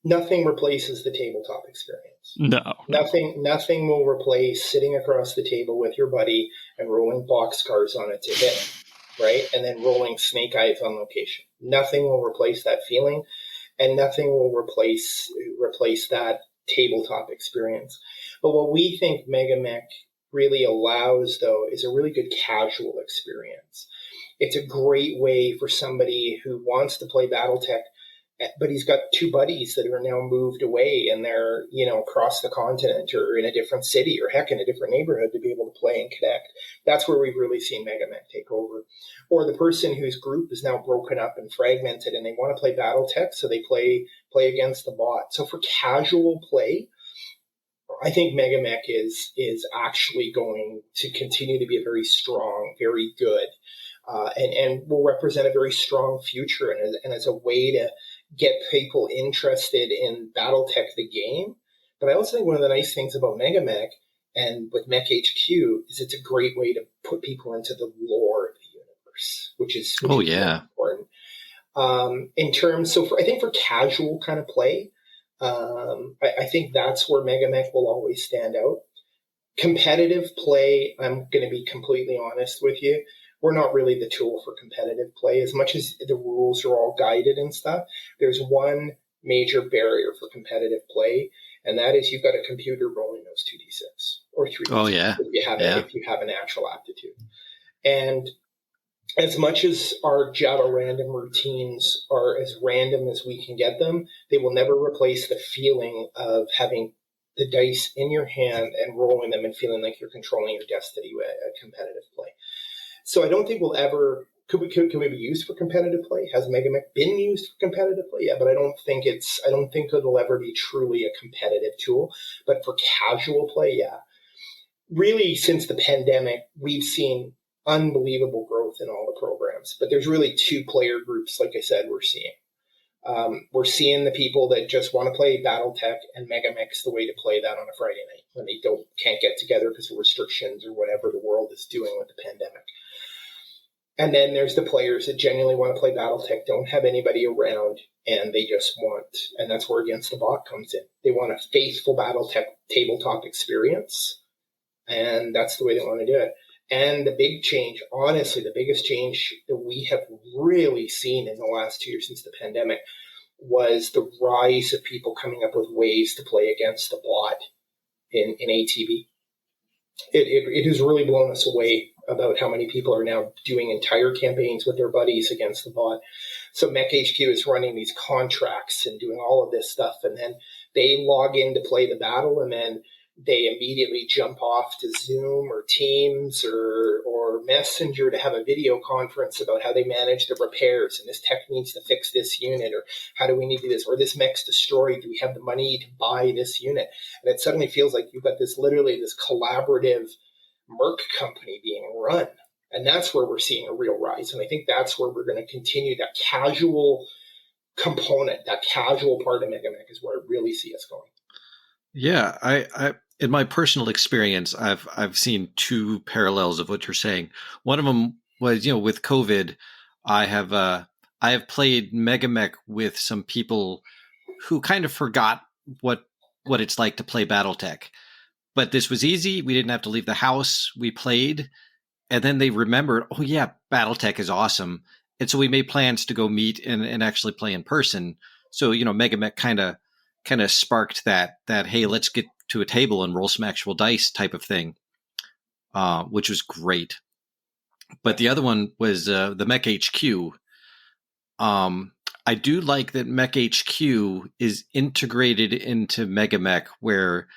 Speaker 2: Nothing replaces the tabletop experience.
Speaker 1: No.
Speaker 2: Nothing will replace sitting across the table with your buddy and rolling boxcars on it to hit, right? And then rolling snake eyes on location. Nothing will replace that feeling, and nothing will replace that tabletop experience. But what we think MegaMek really allows, though, is a really good casual experience. It's a great way for somebody who wants to play BattleTech, but he's got two buddies that are now moved away and they're, across the continent or in a different city or heck in a different neighborhood to be able to play and connect. That's where we've really seen MegaMek take over. Or the person whose group is now broken up and fragmented and they want to play BattleTech, so they play against the bot. So for casual play, I think MegaMek is actually going to continue to be a very strong, very good, and will represent a very strong future and as a way to get people interested in BattleTech the game. But I also think one of the nice things about MegaMek and with MekHQ is it's a great way to put people into the lore of the universe, which is important. I think for casual kind of play, I think that's where MegaMek will always stand out. Competitive play, I'm going to be completely honest with you, we're not really the tool for competitive play. As much as the rules are all guided and stuff, there's one major barrier for competitive play, and that is you've got a computer rolling those 2d6 or 3d6 if you have an actual aptitude. And as much as our Java random routines are as random as we can get them, they will never replace the feeling of having the dice in your hand and rolling them and feeling like you're controlling your destiny with a competitive play. So I don't think we'll ever could we be used for competitive play? Has MegaMek been used for competitive play? Yeah, but I don't think it'll ever be truly a competitive tool. But for casual play, yeah. Really, since the pandemic, we've seen unbelievable growth in all the programs. But there's really two player groups, like I said, we're seeing. We're seeing the people that just want to play BattleTech, and MegaMek's the way to play that on a Friday night when they can't get together because of restrictions or whatever the world is doing with the pandemic. And then there's the players that genuinely want to play BattleTech, don't have anybody around, and they just want, and that's where Against the Bot comes in. They want a faithful BattleTech tabletop experience, and that's the way they want to do it. And the big change, honestly, the biggest change that we have really seen in the last 2 years since the pandemic, was the rise of people coming up with ways to play against the bot in ATB. It has really blown us away about how many people are now doing entire campaigns with their buddies against the bot. So MekHQ is running these contracts and doing all of this stuff, and then they log in to play the battle, and then they immediately jump off to Zoom or Teams or Messenger to have a video conference about how they manage the repairs, and this tech needs to fix this unit, or how do we need to do this, or this mech's destroyed, do we have the money to buy this unit? And it suddenly feels like you've got this collaborative merc company being run. And that's where we're seeing a real rise. And I think that's where we're going to continue. That casual component, that casual part of MegaMek is where I really see us going.
Speaker 3: Yeah, I in my personal experience, I've seen two parallels of what you're saying. One of them was, with COVID, I have played MegaMek with some people who kind of forgot what it's like to play BattleTech. But this was easy. We didn't have to leave the house. We played. And then they remembered, oh yeah, BattleTech is awesome. And so we made plans to go meet and actually play in person. So, MegaMek kind of sparked that, hey, let's get to a table and roll some actual dice type of thing, which was great. But the other one was the MekHQ. I do like that MekHQ is integrated into MegaMek, where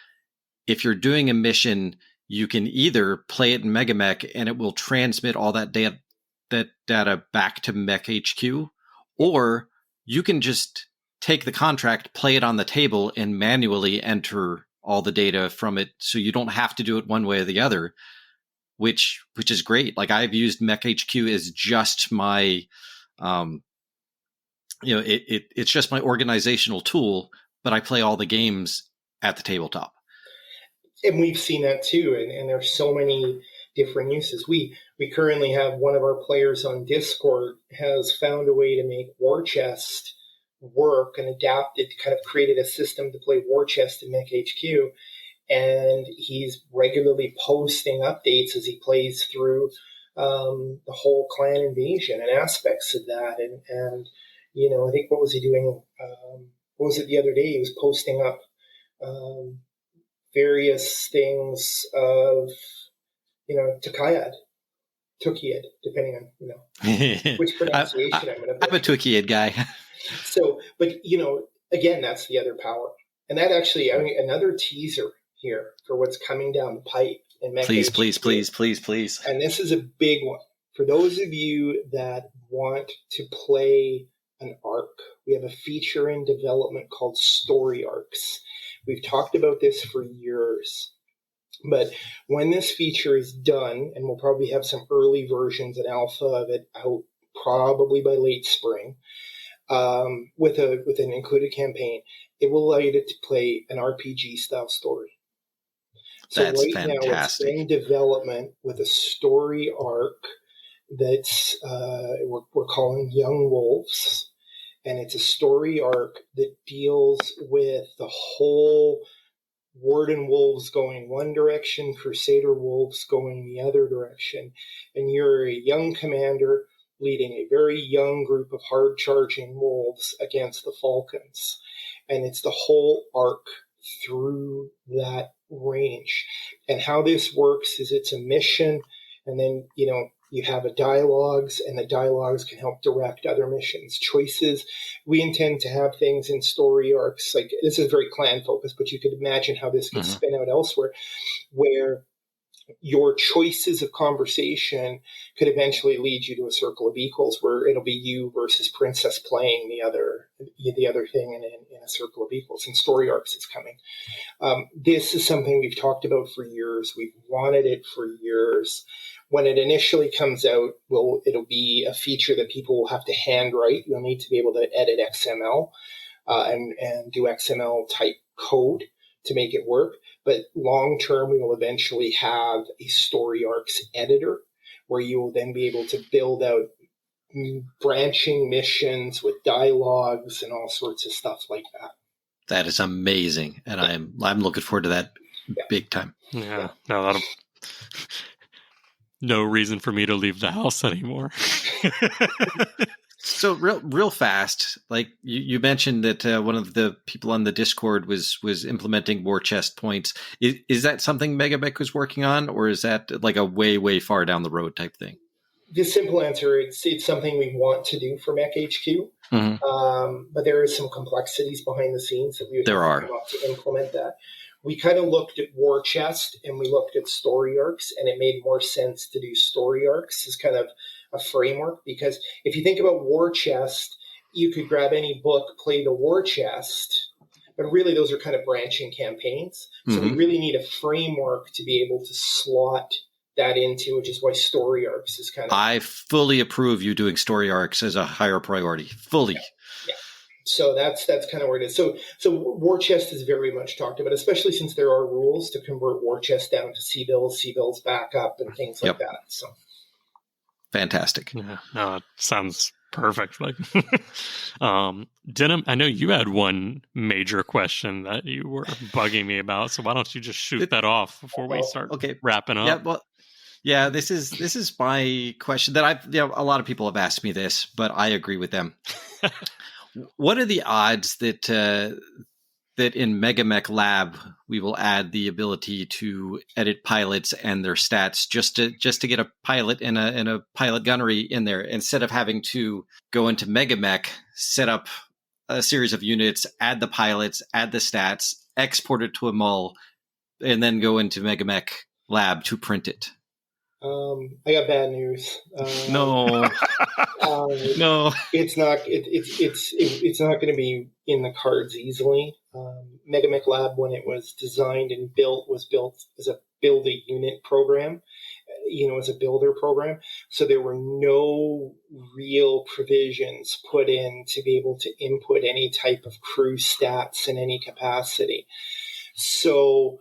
Speaker 3: if you're doing a mission, you can either play it in MegaMek and it will transmit all that data back to MekHQ, or you can just take the contract, play it on the table, and manually enter all the data from it, so you don't have to do it one way or the other, which is great. Like, I've used MekHQ as just my, it's just my organizational tool, but I play all the games at the tabletop.
Speaker 2: And we've seen that too, and there's so many different uses. We currently have one of our players on Discord has found a way to make War Chest work and adapted, kind of created a system to play War Chest in MekHQ, and he's regularly posting updates as he plays through the whole clan invasion and aspects of that. And I think, what was he doing? What was it the other day? He was posting up various things of, Tukayad, depending on, which pronunciation I'm going to.
Speaker 3: I'm a Tukayad guy.
Speaker 2: So, but, again, that's the other power. And that actually, another teaser here for what's coming down the pipe in MekHQ.
Speaker 3: Please.
Speaker 2: And this is a big one. For those of you that want to play an arc, we have a feature in development called Story Arcs. We've talked about this for years. But when this feature is done, and we'll probably have some early versions and alpha of it out probably by late spring, with an included campaign, it will allow you to play an RPG style story. So
Speaker 3: that's
Speaker 2: right
Speaker 3: fantastic.
Speaker 2: Now it's in development with a story arc that's we're calling Young Wolves, and it's a story arc that deals with the whole Warden Wolves going one direction, Crusader Wolves going the other direction, and you're a young commander leading a very young group of hard-charging wolves against the Falcons. And it's the whole arc through that range. And how this works is it's a mission, and then, you have a dialogues, and the dialogues can help direct other missions. Choices, we intend to have things in story arcs. Like, this is very clan-focused, but you could imagine how this could spin out elsewhere, where your choices of conversation could eventually lead you to a circle of equals, where it'll be you versus Princess playing the other thing in a circle of equals. And story arcs is coming. This is something we've talked about for years. We've wanted it for years. When it initially comes out, it'll be a feature that people will have to handwrite. You'll need to be able to edit XML and do XML type code to make it work. But long term, we will eventually have a story arcs editor where you will then be able to build out branching missions with dialogues and all sorts of stuff like that. That
Speaker 3: is amazing, and I'm looking forward to that big time.
Speaker 1: Yeah, no, that'll. No reason for me to leave the house anymore.
Speaker 3: So real fast, like you mentioned that one of the people on the Discord was implementing war chest points. Is that something MegaMek was working on, or is that like a way far down the road type thing?
Speaker 2: The simple answer, it's something we want to do for MekHQ, but there is some complexities behind the scenes that we would have to come up to implement that. We kind of looked at war chest and we looked at story arcs, and it made more sense to do story arcs as kind of a framework, because if you think about war chest, you could grab any book, play the war chest, but really those are kind of branching campaigns. So we really need a framework to be able to slot that into, which is why story arcs is kind of...
Speaker 3: I fully approve you doing story arcs as a higher priority. Fully.
Speaker 2: Yeah. So that's kind of where it is. So war chest is very much talked about, especially since there are rules to convert war chest down to C-bills back up and things like that. So
Speaker 3: fantastic.
Speaker 1: Yeah, no, it sounds perfect. Like, Denham, I know you had one major question that you were bugging me about. So why don't you just shoot that off before we start wrapping up?
Speaker 3: Yeah, well, yeah, this is my question that a lot of people have asked me this, but I agree with them. What are the odds that that in MekLab we will add the ability to edit pilots and their stats just to get a pilot and a pilot gunnery in there, instead of having to go into MegaMek, set up a series of units, add the pilots, add the stats, export it to a mul, and then go into MekLab to print it?
Speaker 2: I got bad news.
Speaker 3: No, no,
Speaker 2: it's not. It's not going to be in the cards easily. MekLab, when it was designed and built, was built as a build a unit program, as a builder program. So there were no real provisions put in to be able to input any type of crew stats in any capacity. So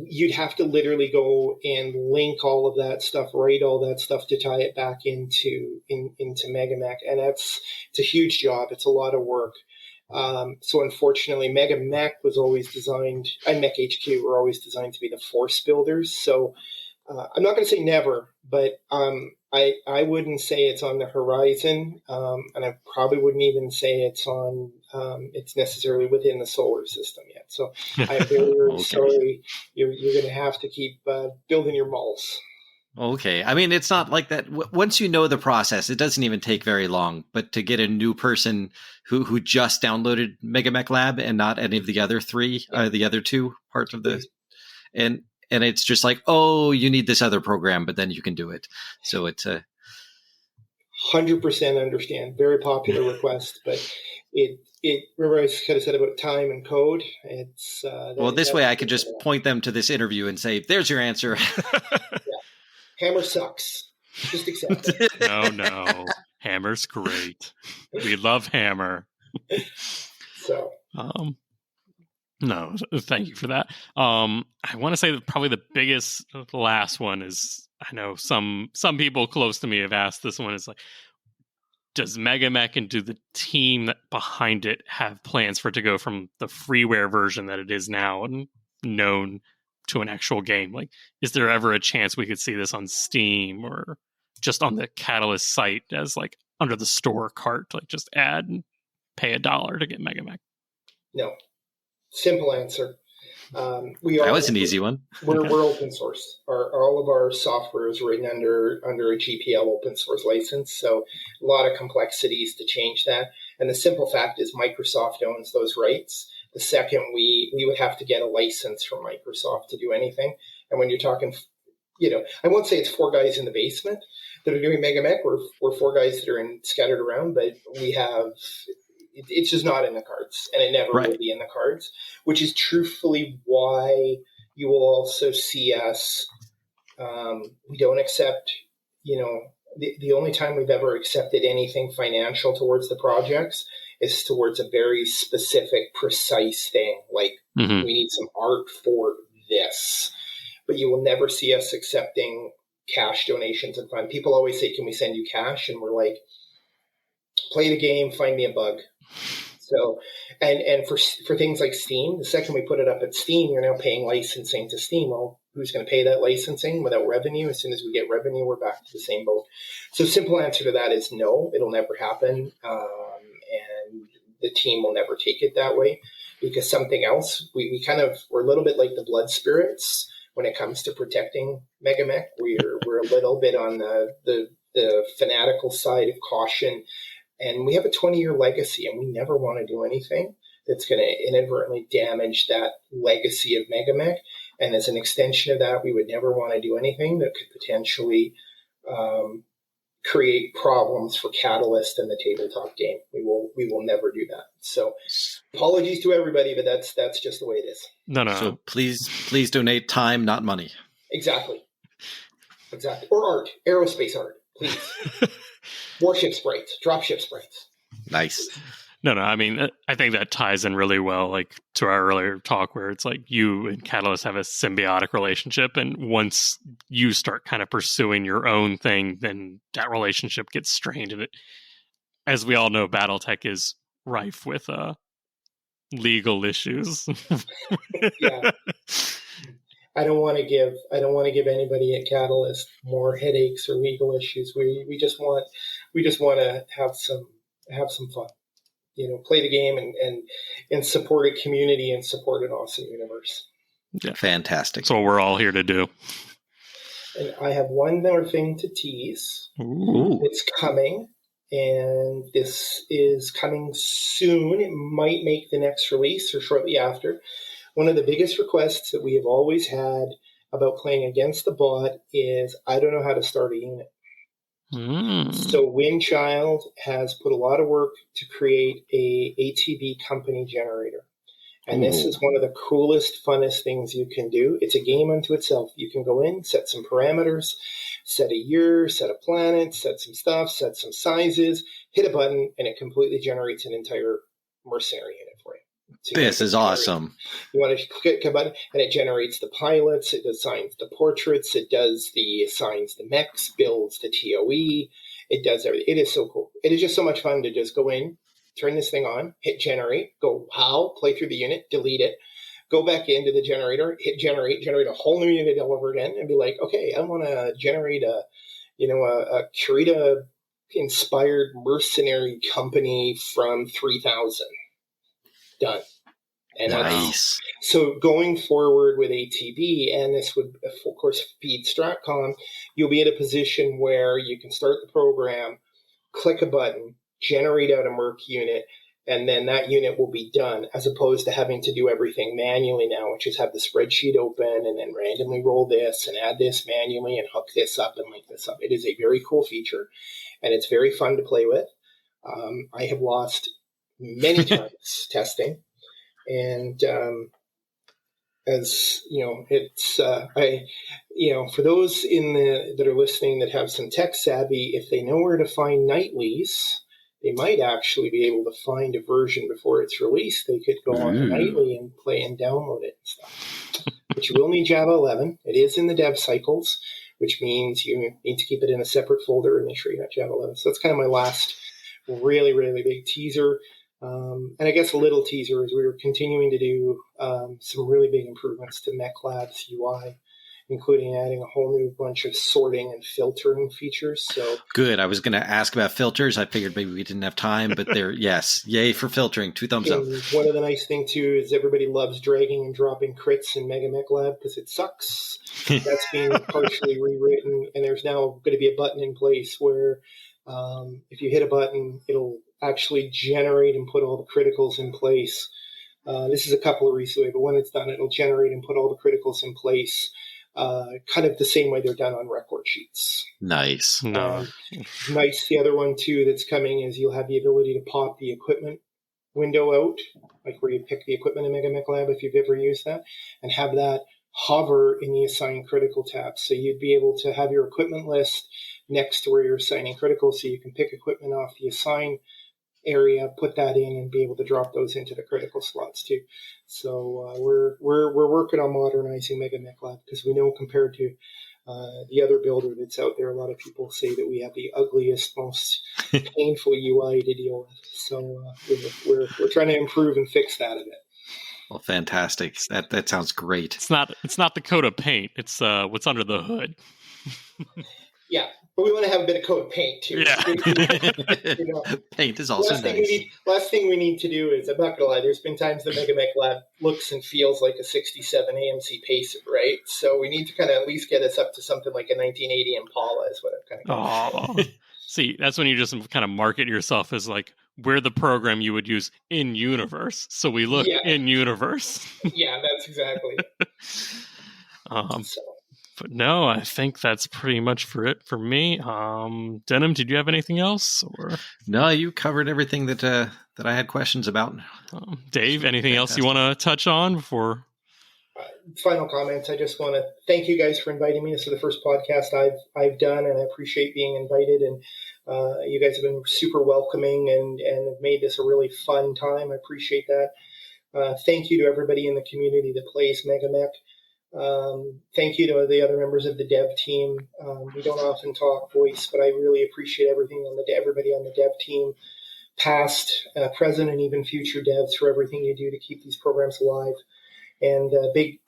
Speaker 2: you'd have to literally go and link all of that stuff, write all that stuff to tie it back into MegaMek. And it's a huge job. It's a lot of work. So unfortunately, MegaMek was always designed, and MekHQ were always designed to be the force builders. So I'm not going to say never, but I wouldn't say it's on the horizon, and I probably wouldn't even say it's necessarily within the solar system yet. So I'm very, very sorry. You're going to have to keep building your muls.
Speaker 3: Okay. I mean, it's not like that. Once you know the process, it doesn't even take very long. But to get a new person who just downloaded MegaMek and not any of the other the other two parts of the, and it's just like, oh, you need this other program, but then you can do it. So it's a
Speaker 2: 100% understand. Very popular request, but it remember I could have said about time and code. It's
Speaker 3: this way I could just point them to this interview and say, "There's your answer."
Speaker 2: Hammer sucks. Just accept it.
Speaker 1: No. Hammer's great. We love Hammer.
Speaker 2: So.
Speaker 1: No, thank you for that. I want to say that probably the biggest last one is, I know some people close to me have asked this one, is like, does MegaMek and do the team behind it have plans for it to go from the freeware version that it is now and known to an actual game? Like, is there ever a chance we could see this on Steam or just on the Catalyst site as like under the store cart, like just add and pay $1 to get MegaMek?
Speaker 2: No. Simple answer.
Speaker 3: That was an easy one.
Speaker 2: We're open source. All of our software is written under a GPL open source license, so a lot of complexities to change that. And the simple fact is Microsoft owns those rights. The second we would have to get a license from Microsoft to do anything. And when you're talking, I won't say it's 4 guys in the basement that are doing MegaMek. We're 4 guys that are scattered around, but we have... It's just not in the cards, and it never will be in the cards, which is truthfully why you will also see us. We don't accept, the only time we've ever accepted anything financial towards the projects is towards a very specific, precise thing. Like, we need some art for this, but you will never see us accepting cash donations and fund. People always say, "Can we send you cash?" And we're like, play the game, find me a bug. So, and for things like Steam, the second we put it up at Steam, you're now paying licensing to Steam. Well, who's going to pay that licensing without revenue? As soon as we get revenue, we're back to the same boat. So, simple answer to that is no, it'll never happen, and the team will never take it that way, because something else, we're a little bit like the blood spirits when it comes to protecting MegaMek. We're a little bit on the fanatical side of caution. And we have a 20-year legacy, and we never want to do anything that's going to inadvertently damage that legacy of MegaMek. And as an extension of that, we would never want to do anything that could potentially create problems for Catalyst and the tabletop game. We will never do that. So apologies to everybody, but that's just the way it is.
Speaker 1: No.
Speaker 3: So please donate time, not money.
Speaker 2: Exactly. Or art, aerospace art, please. Warship sprites, dropship sprites.
Speaker 3: Nice.
Speaker 1: No. I mean, I think that ties in really well, like to our earlier talk, where it's like you and Catalyst have a symbiotic relationship, and once you start kind of pursuing your own thing, then that relationship gets strained. And as we all know, BattleTech is rife with legal issues.
Speaker 2: Yeah. I don't want to give anybody at Catalyst more headaches or legal issues. We just want to have some fun, play the game and support a community and support an awesome universe.
Speaker 3: Yeah, fantastic.
Speaker 1: That's what we're all here to do.
Speaker 2: And I have one more thing to tease.
Speaker 3: Ooh.
Speaker 2: It's coming, and this is coming soon. It might make the next release or shortly after. One of the biggest requests that we have always had about playing against the bot is, I don't know how to start a unit. So Windchild has put a lot of work to create a ATB company generator. And this is one of the coolest, funnest things you can do. It's a game unto itself. You can go in, set some parameters, set a year, set a planet, set some stuff, set some sizes, hit a button, and it completely generates an entire mercenary unit for you. So
Speaker 3: this is awesome.
Speaker 2: You want to click a button, and it generates the pilots, it assigns the portraits, it assigns the mechs, builds the TOE, it does everything. It is so cool. It is just so much fun to just go in, turn this thing on, hit generate, go play through the unit, delete it, go back into the generator, hit generate a whole new unit all over again, and be like, okay, I want to generate a Kurita inspired mercenary company from 3000. Done. And
Speaker 3: nice.
Speaker 2: So going forward with ATB, and this would, of course, feed StratCom, you'll be in a position where you can start the program, click a button, generate out a Merc unit, and then that unit will be done, as opposed to having to do everything manually now, which is have the spreadsheet open and then randomly roll this and add this manually and hook this up and link this up. It is a very cool feature, and it's very fun to play with. I have lost many times testing, and as you know, it's for those that are listening that have some tech savvy, if they know where to find nightlies, they might actually be able to find a version before it's released. They could go on the nightly and play and download it and stuff. But you will need Java 11. It is in the dev cycles, which means you need to keep it in a separate folder and make sure you got Java 11. So that's kind of my last really, really big teaser. And I guess a little teaser is we were continuing to do some really big improvements to MekLab's UI, including adding a whole new bunch of sorting and filtering features. So
Speaker 3: good. I was going to ask about filters. I figured maybe we didn't have time, but yes, yay for filtering. 2 thumbs up.
Speaker 2: One of the nice things too is everybody loves dragging and dropping crits in MegaMek because it sucks. That's being partially rewritten, and there's now going to be a button in place where if you hit a button, it'll actually generate and put all the criticals in place. This is a couple of weeks away, but when it's done, it'll generate and put all the criticals in place, kind of the same way they're done on record sheets.
Speaker 3: Nice.
Speaker 2: Nice. The other one, too, that's coming is you'll have the ability to pop the equipment window out, like where you pick the equipment in MegaMek if you've ever used that, and have that hover in the assign critical tab. So you'd be able to have your equipment list next to where you're assigning critical, so you can pick equipment off the assign area, put that in, and be able to drop those into the critical slots too. So we're working on modernizing MegaMek because we know compared to the other builder that's out there. A lot of people say that we have the ugliest, most painful UI to deal with. So we're trying to improve and fix that a bit.
Speaker 3: Well, fantastic. That sounds great.
Speaker 1: It's not the coat of paint. It's what's under the hood.
Speaker 2: Yeah, but we want to have a bit of coat of paint too.
Speaker 1: Yeah.
Speaker 3: Paint is also nice.
Speaker 2: Last thing we need to do is, I'm not going to lie, there's been times the MegaMek looks and feels like a 67 AMC Pacer, right? So we need to kind of at least get us up to something like a 1980 Impala is what I'm kind of going.
Speaker 1: See, that's when you just kind of market yourself as like, we're the program you would use in universe. So we look in universe.
Speaker 2: Yeah, that's exactly it.
Speaker 1: But no, I think that's pretty much for me. Denham, did you have anything else? Or
Speaker 3: no, you covered everything that I had questions about.
Speaker 1: Dave, anything else you want to touch on before?
Speaker 2: Final comments. I just want to thank you guys for inviting me. This is the first podcast I've done, and I appreciate being invited. And you guys have been super welcoming and have made this a really fun time. I appreciate that. Thank you to everybody in the community that plays MegaMek. Thank you to the other members of the dev team. We don't often talk voice, but I really appreciate everybody on the dev team, past, present, and even future devs for everything you do to keep these programs alive. And big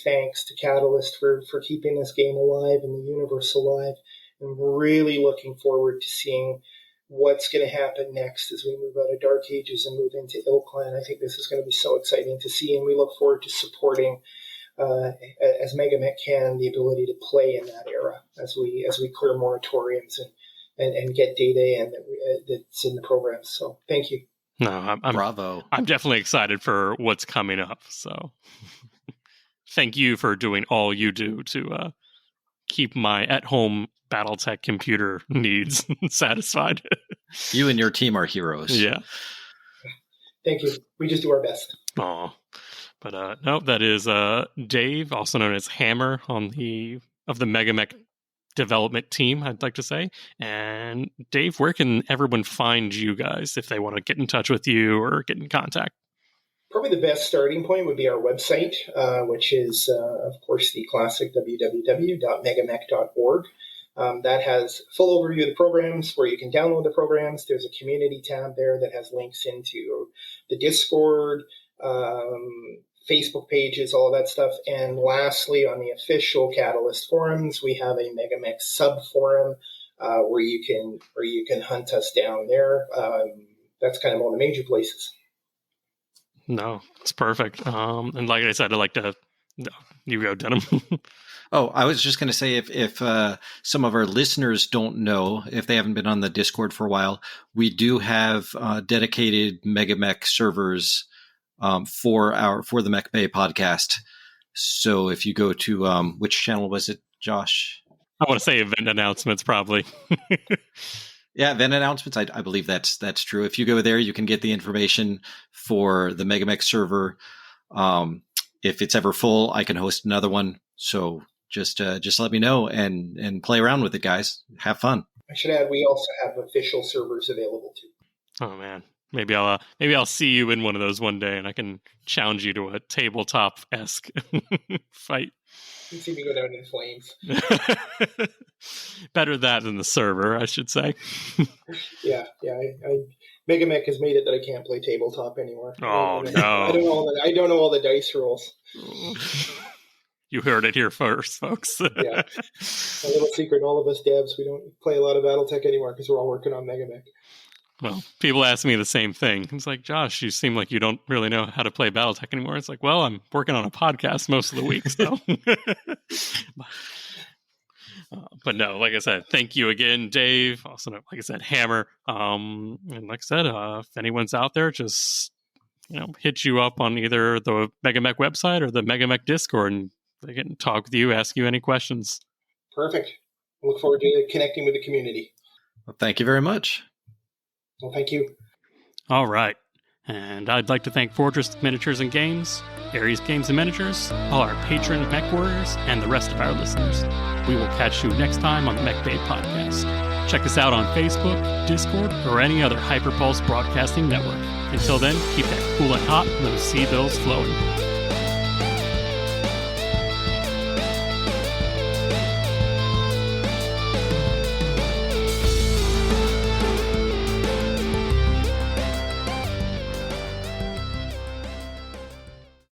Speaker 2: thanks to Catalyst for keeping this game alive and the universe alive. And we're really looking forward to seeing what's going to happen next as we move out of Dark Ages and move into Ilklan. I think this is going to be so exciting to see, and we look forward to supporting as MegaMek can, the ability to play in that era as we clear moratoriums and get data in that's in the programs. So thank you.
Speaker 1: No, I'm
Speaker 3: bravo.
Speaker 1: I'm definitely excited for what's coming up. So thank you for doing all you do to keep my at-home BattleTech computer needs satisfied.
Speaker 3: You and your team are heroes.
Speaker 1: Yeah.
Speaker 2: Thank you. We just do our best.
Speaker 1: Oh. But no, that is Dave, also known as Hammer of the MegaMek development team, I'd like to say. And Dave, where can everyone find you guys if they want to get in touch with you or get in contact?
Speaker 2: Probably the best starting point would be our website, which is, of course, the classic www.megamek.org. That has full overview of the programs where you can download the programs. There's a community tab there that has links into the Discord, Facebook pages, all of that stuff. And lastly, on the official Catalyst forums, we have a MegaMek sub forum where you can hunt us down there. That's kind of all the major places.
Speaker 1: No, it's perfect. And like I said, I'd like to. No, you go, Denham.
Speaker 3: Oh, I was just going to say if some of our listeners don't know, if they haven't been on the Discord for a while, we do have dedicated MegaMek servers for the Mechbay podcast. So if you go to which channel was it, Josh?
Speaker 1: I want to say event announcements, probably.
Speaker 3: Yeah, event announcements. I believe that's true. If you go there, you can get the information for the MegaMek server. If it's ever full, I can host another one. So just let me know and play around with it, guys. Have fun.
Speaker 2: I should add, we also have official servers available too.
Speaker 1: Oh man. Maybe I'll see you in one of those one day, and I can challenge you to a tabletop-esque fight.
Speaker 2: You see me go down in flames.
Speaker 1: Better that than the server, I should say.
Speaker 2: Yeah. MegaMek has made it that I can't play tabletop anymore.
Speaker 1: Oh no!
Speaker 2: I don't know all the dice rules.
Speaker 1: You heard it here first, folks.
Speaker 2: Yeah, a little secret: all of us devs, we don't play a lot of BattleTech anymore because we're all working on MegaMek.
Speaker 1: Well, people ask me the same thing. It's like, Josh, you seem like you don't really know how to play BattleTech anymore. It's like, well, I'm working on a podcast most of the week, so. But no, like I said, thank you again, Dave. Also, like I said, Hammer. And like I said, if anyone's out there, just hit you up on either the MegaMek website or the MegaMek Discord, and they can talk with you, ask you any questions.
Speaker 2: Perfect. I look forward to connecting with the community.
Speaker 3: Well, thank you very much.
Speaker 2: Well, thank you.
Speaker 1: All right. And I'd like to thank Fortress Miniatures and Games, Aries Games and Miniatures, all our patron Mechwarriors, and the rest of our listeners. We will catch you next time on the Mechbay podcast. Check us out on Facebook, Discord, or any other Hyperpulse broadcasting network. Until then, keep that cool and hot and those sea bills flowing.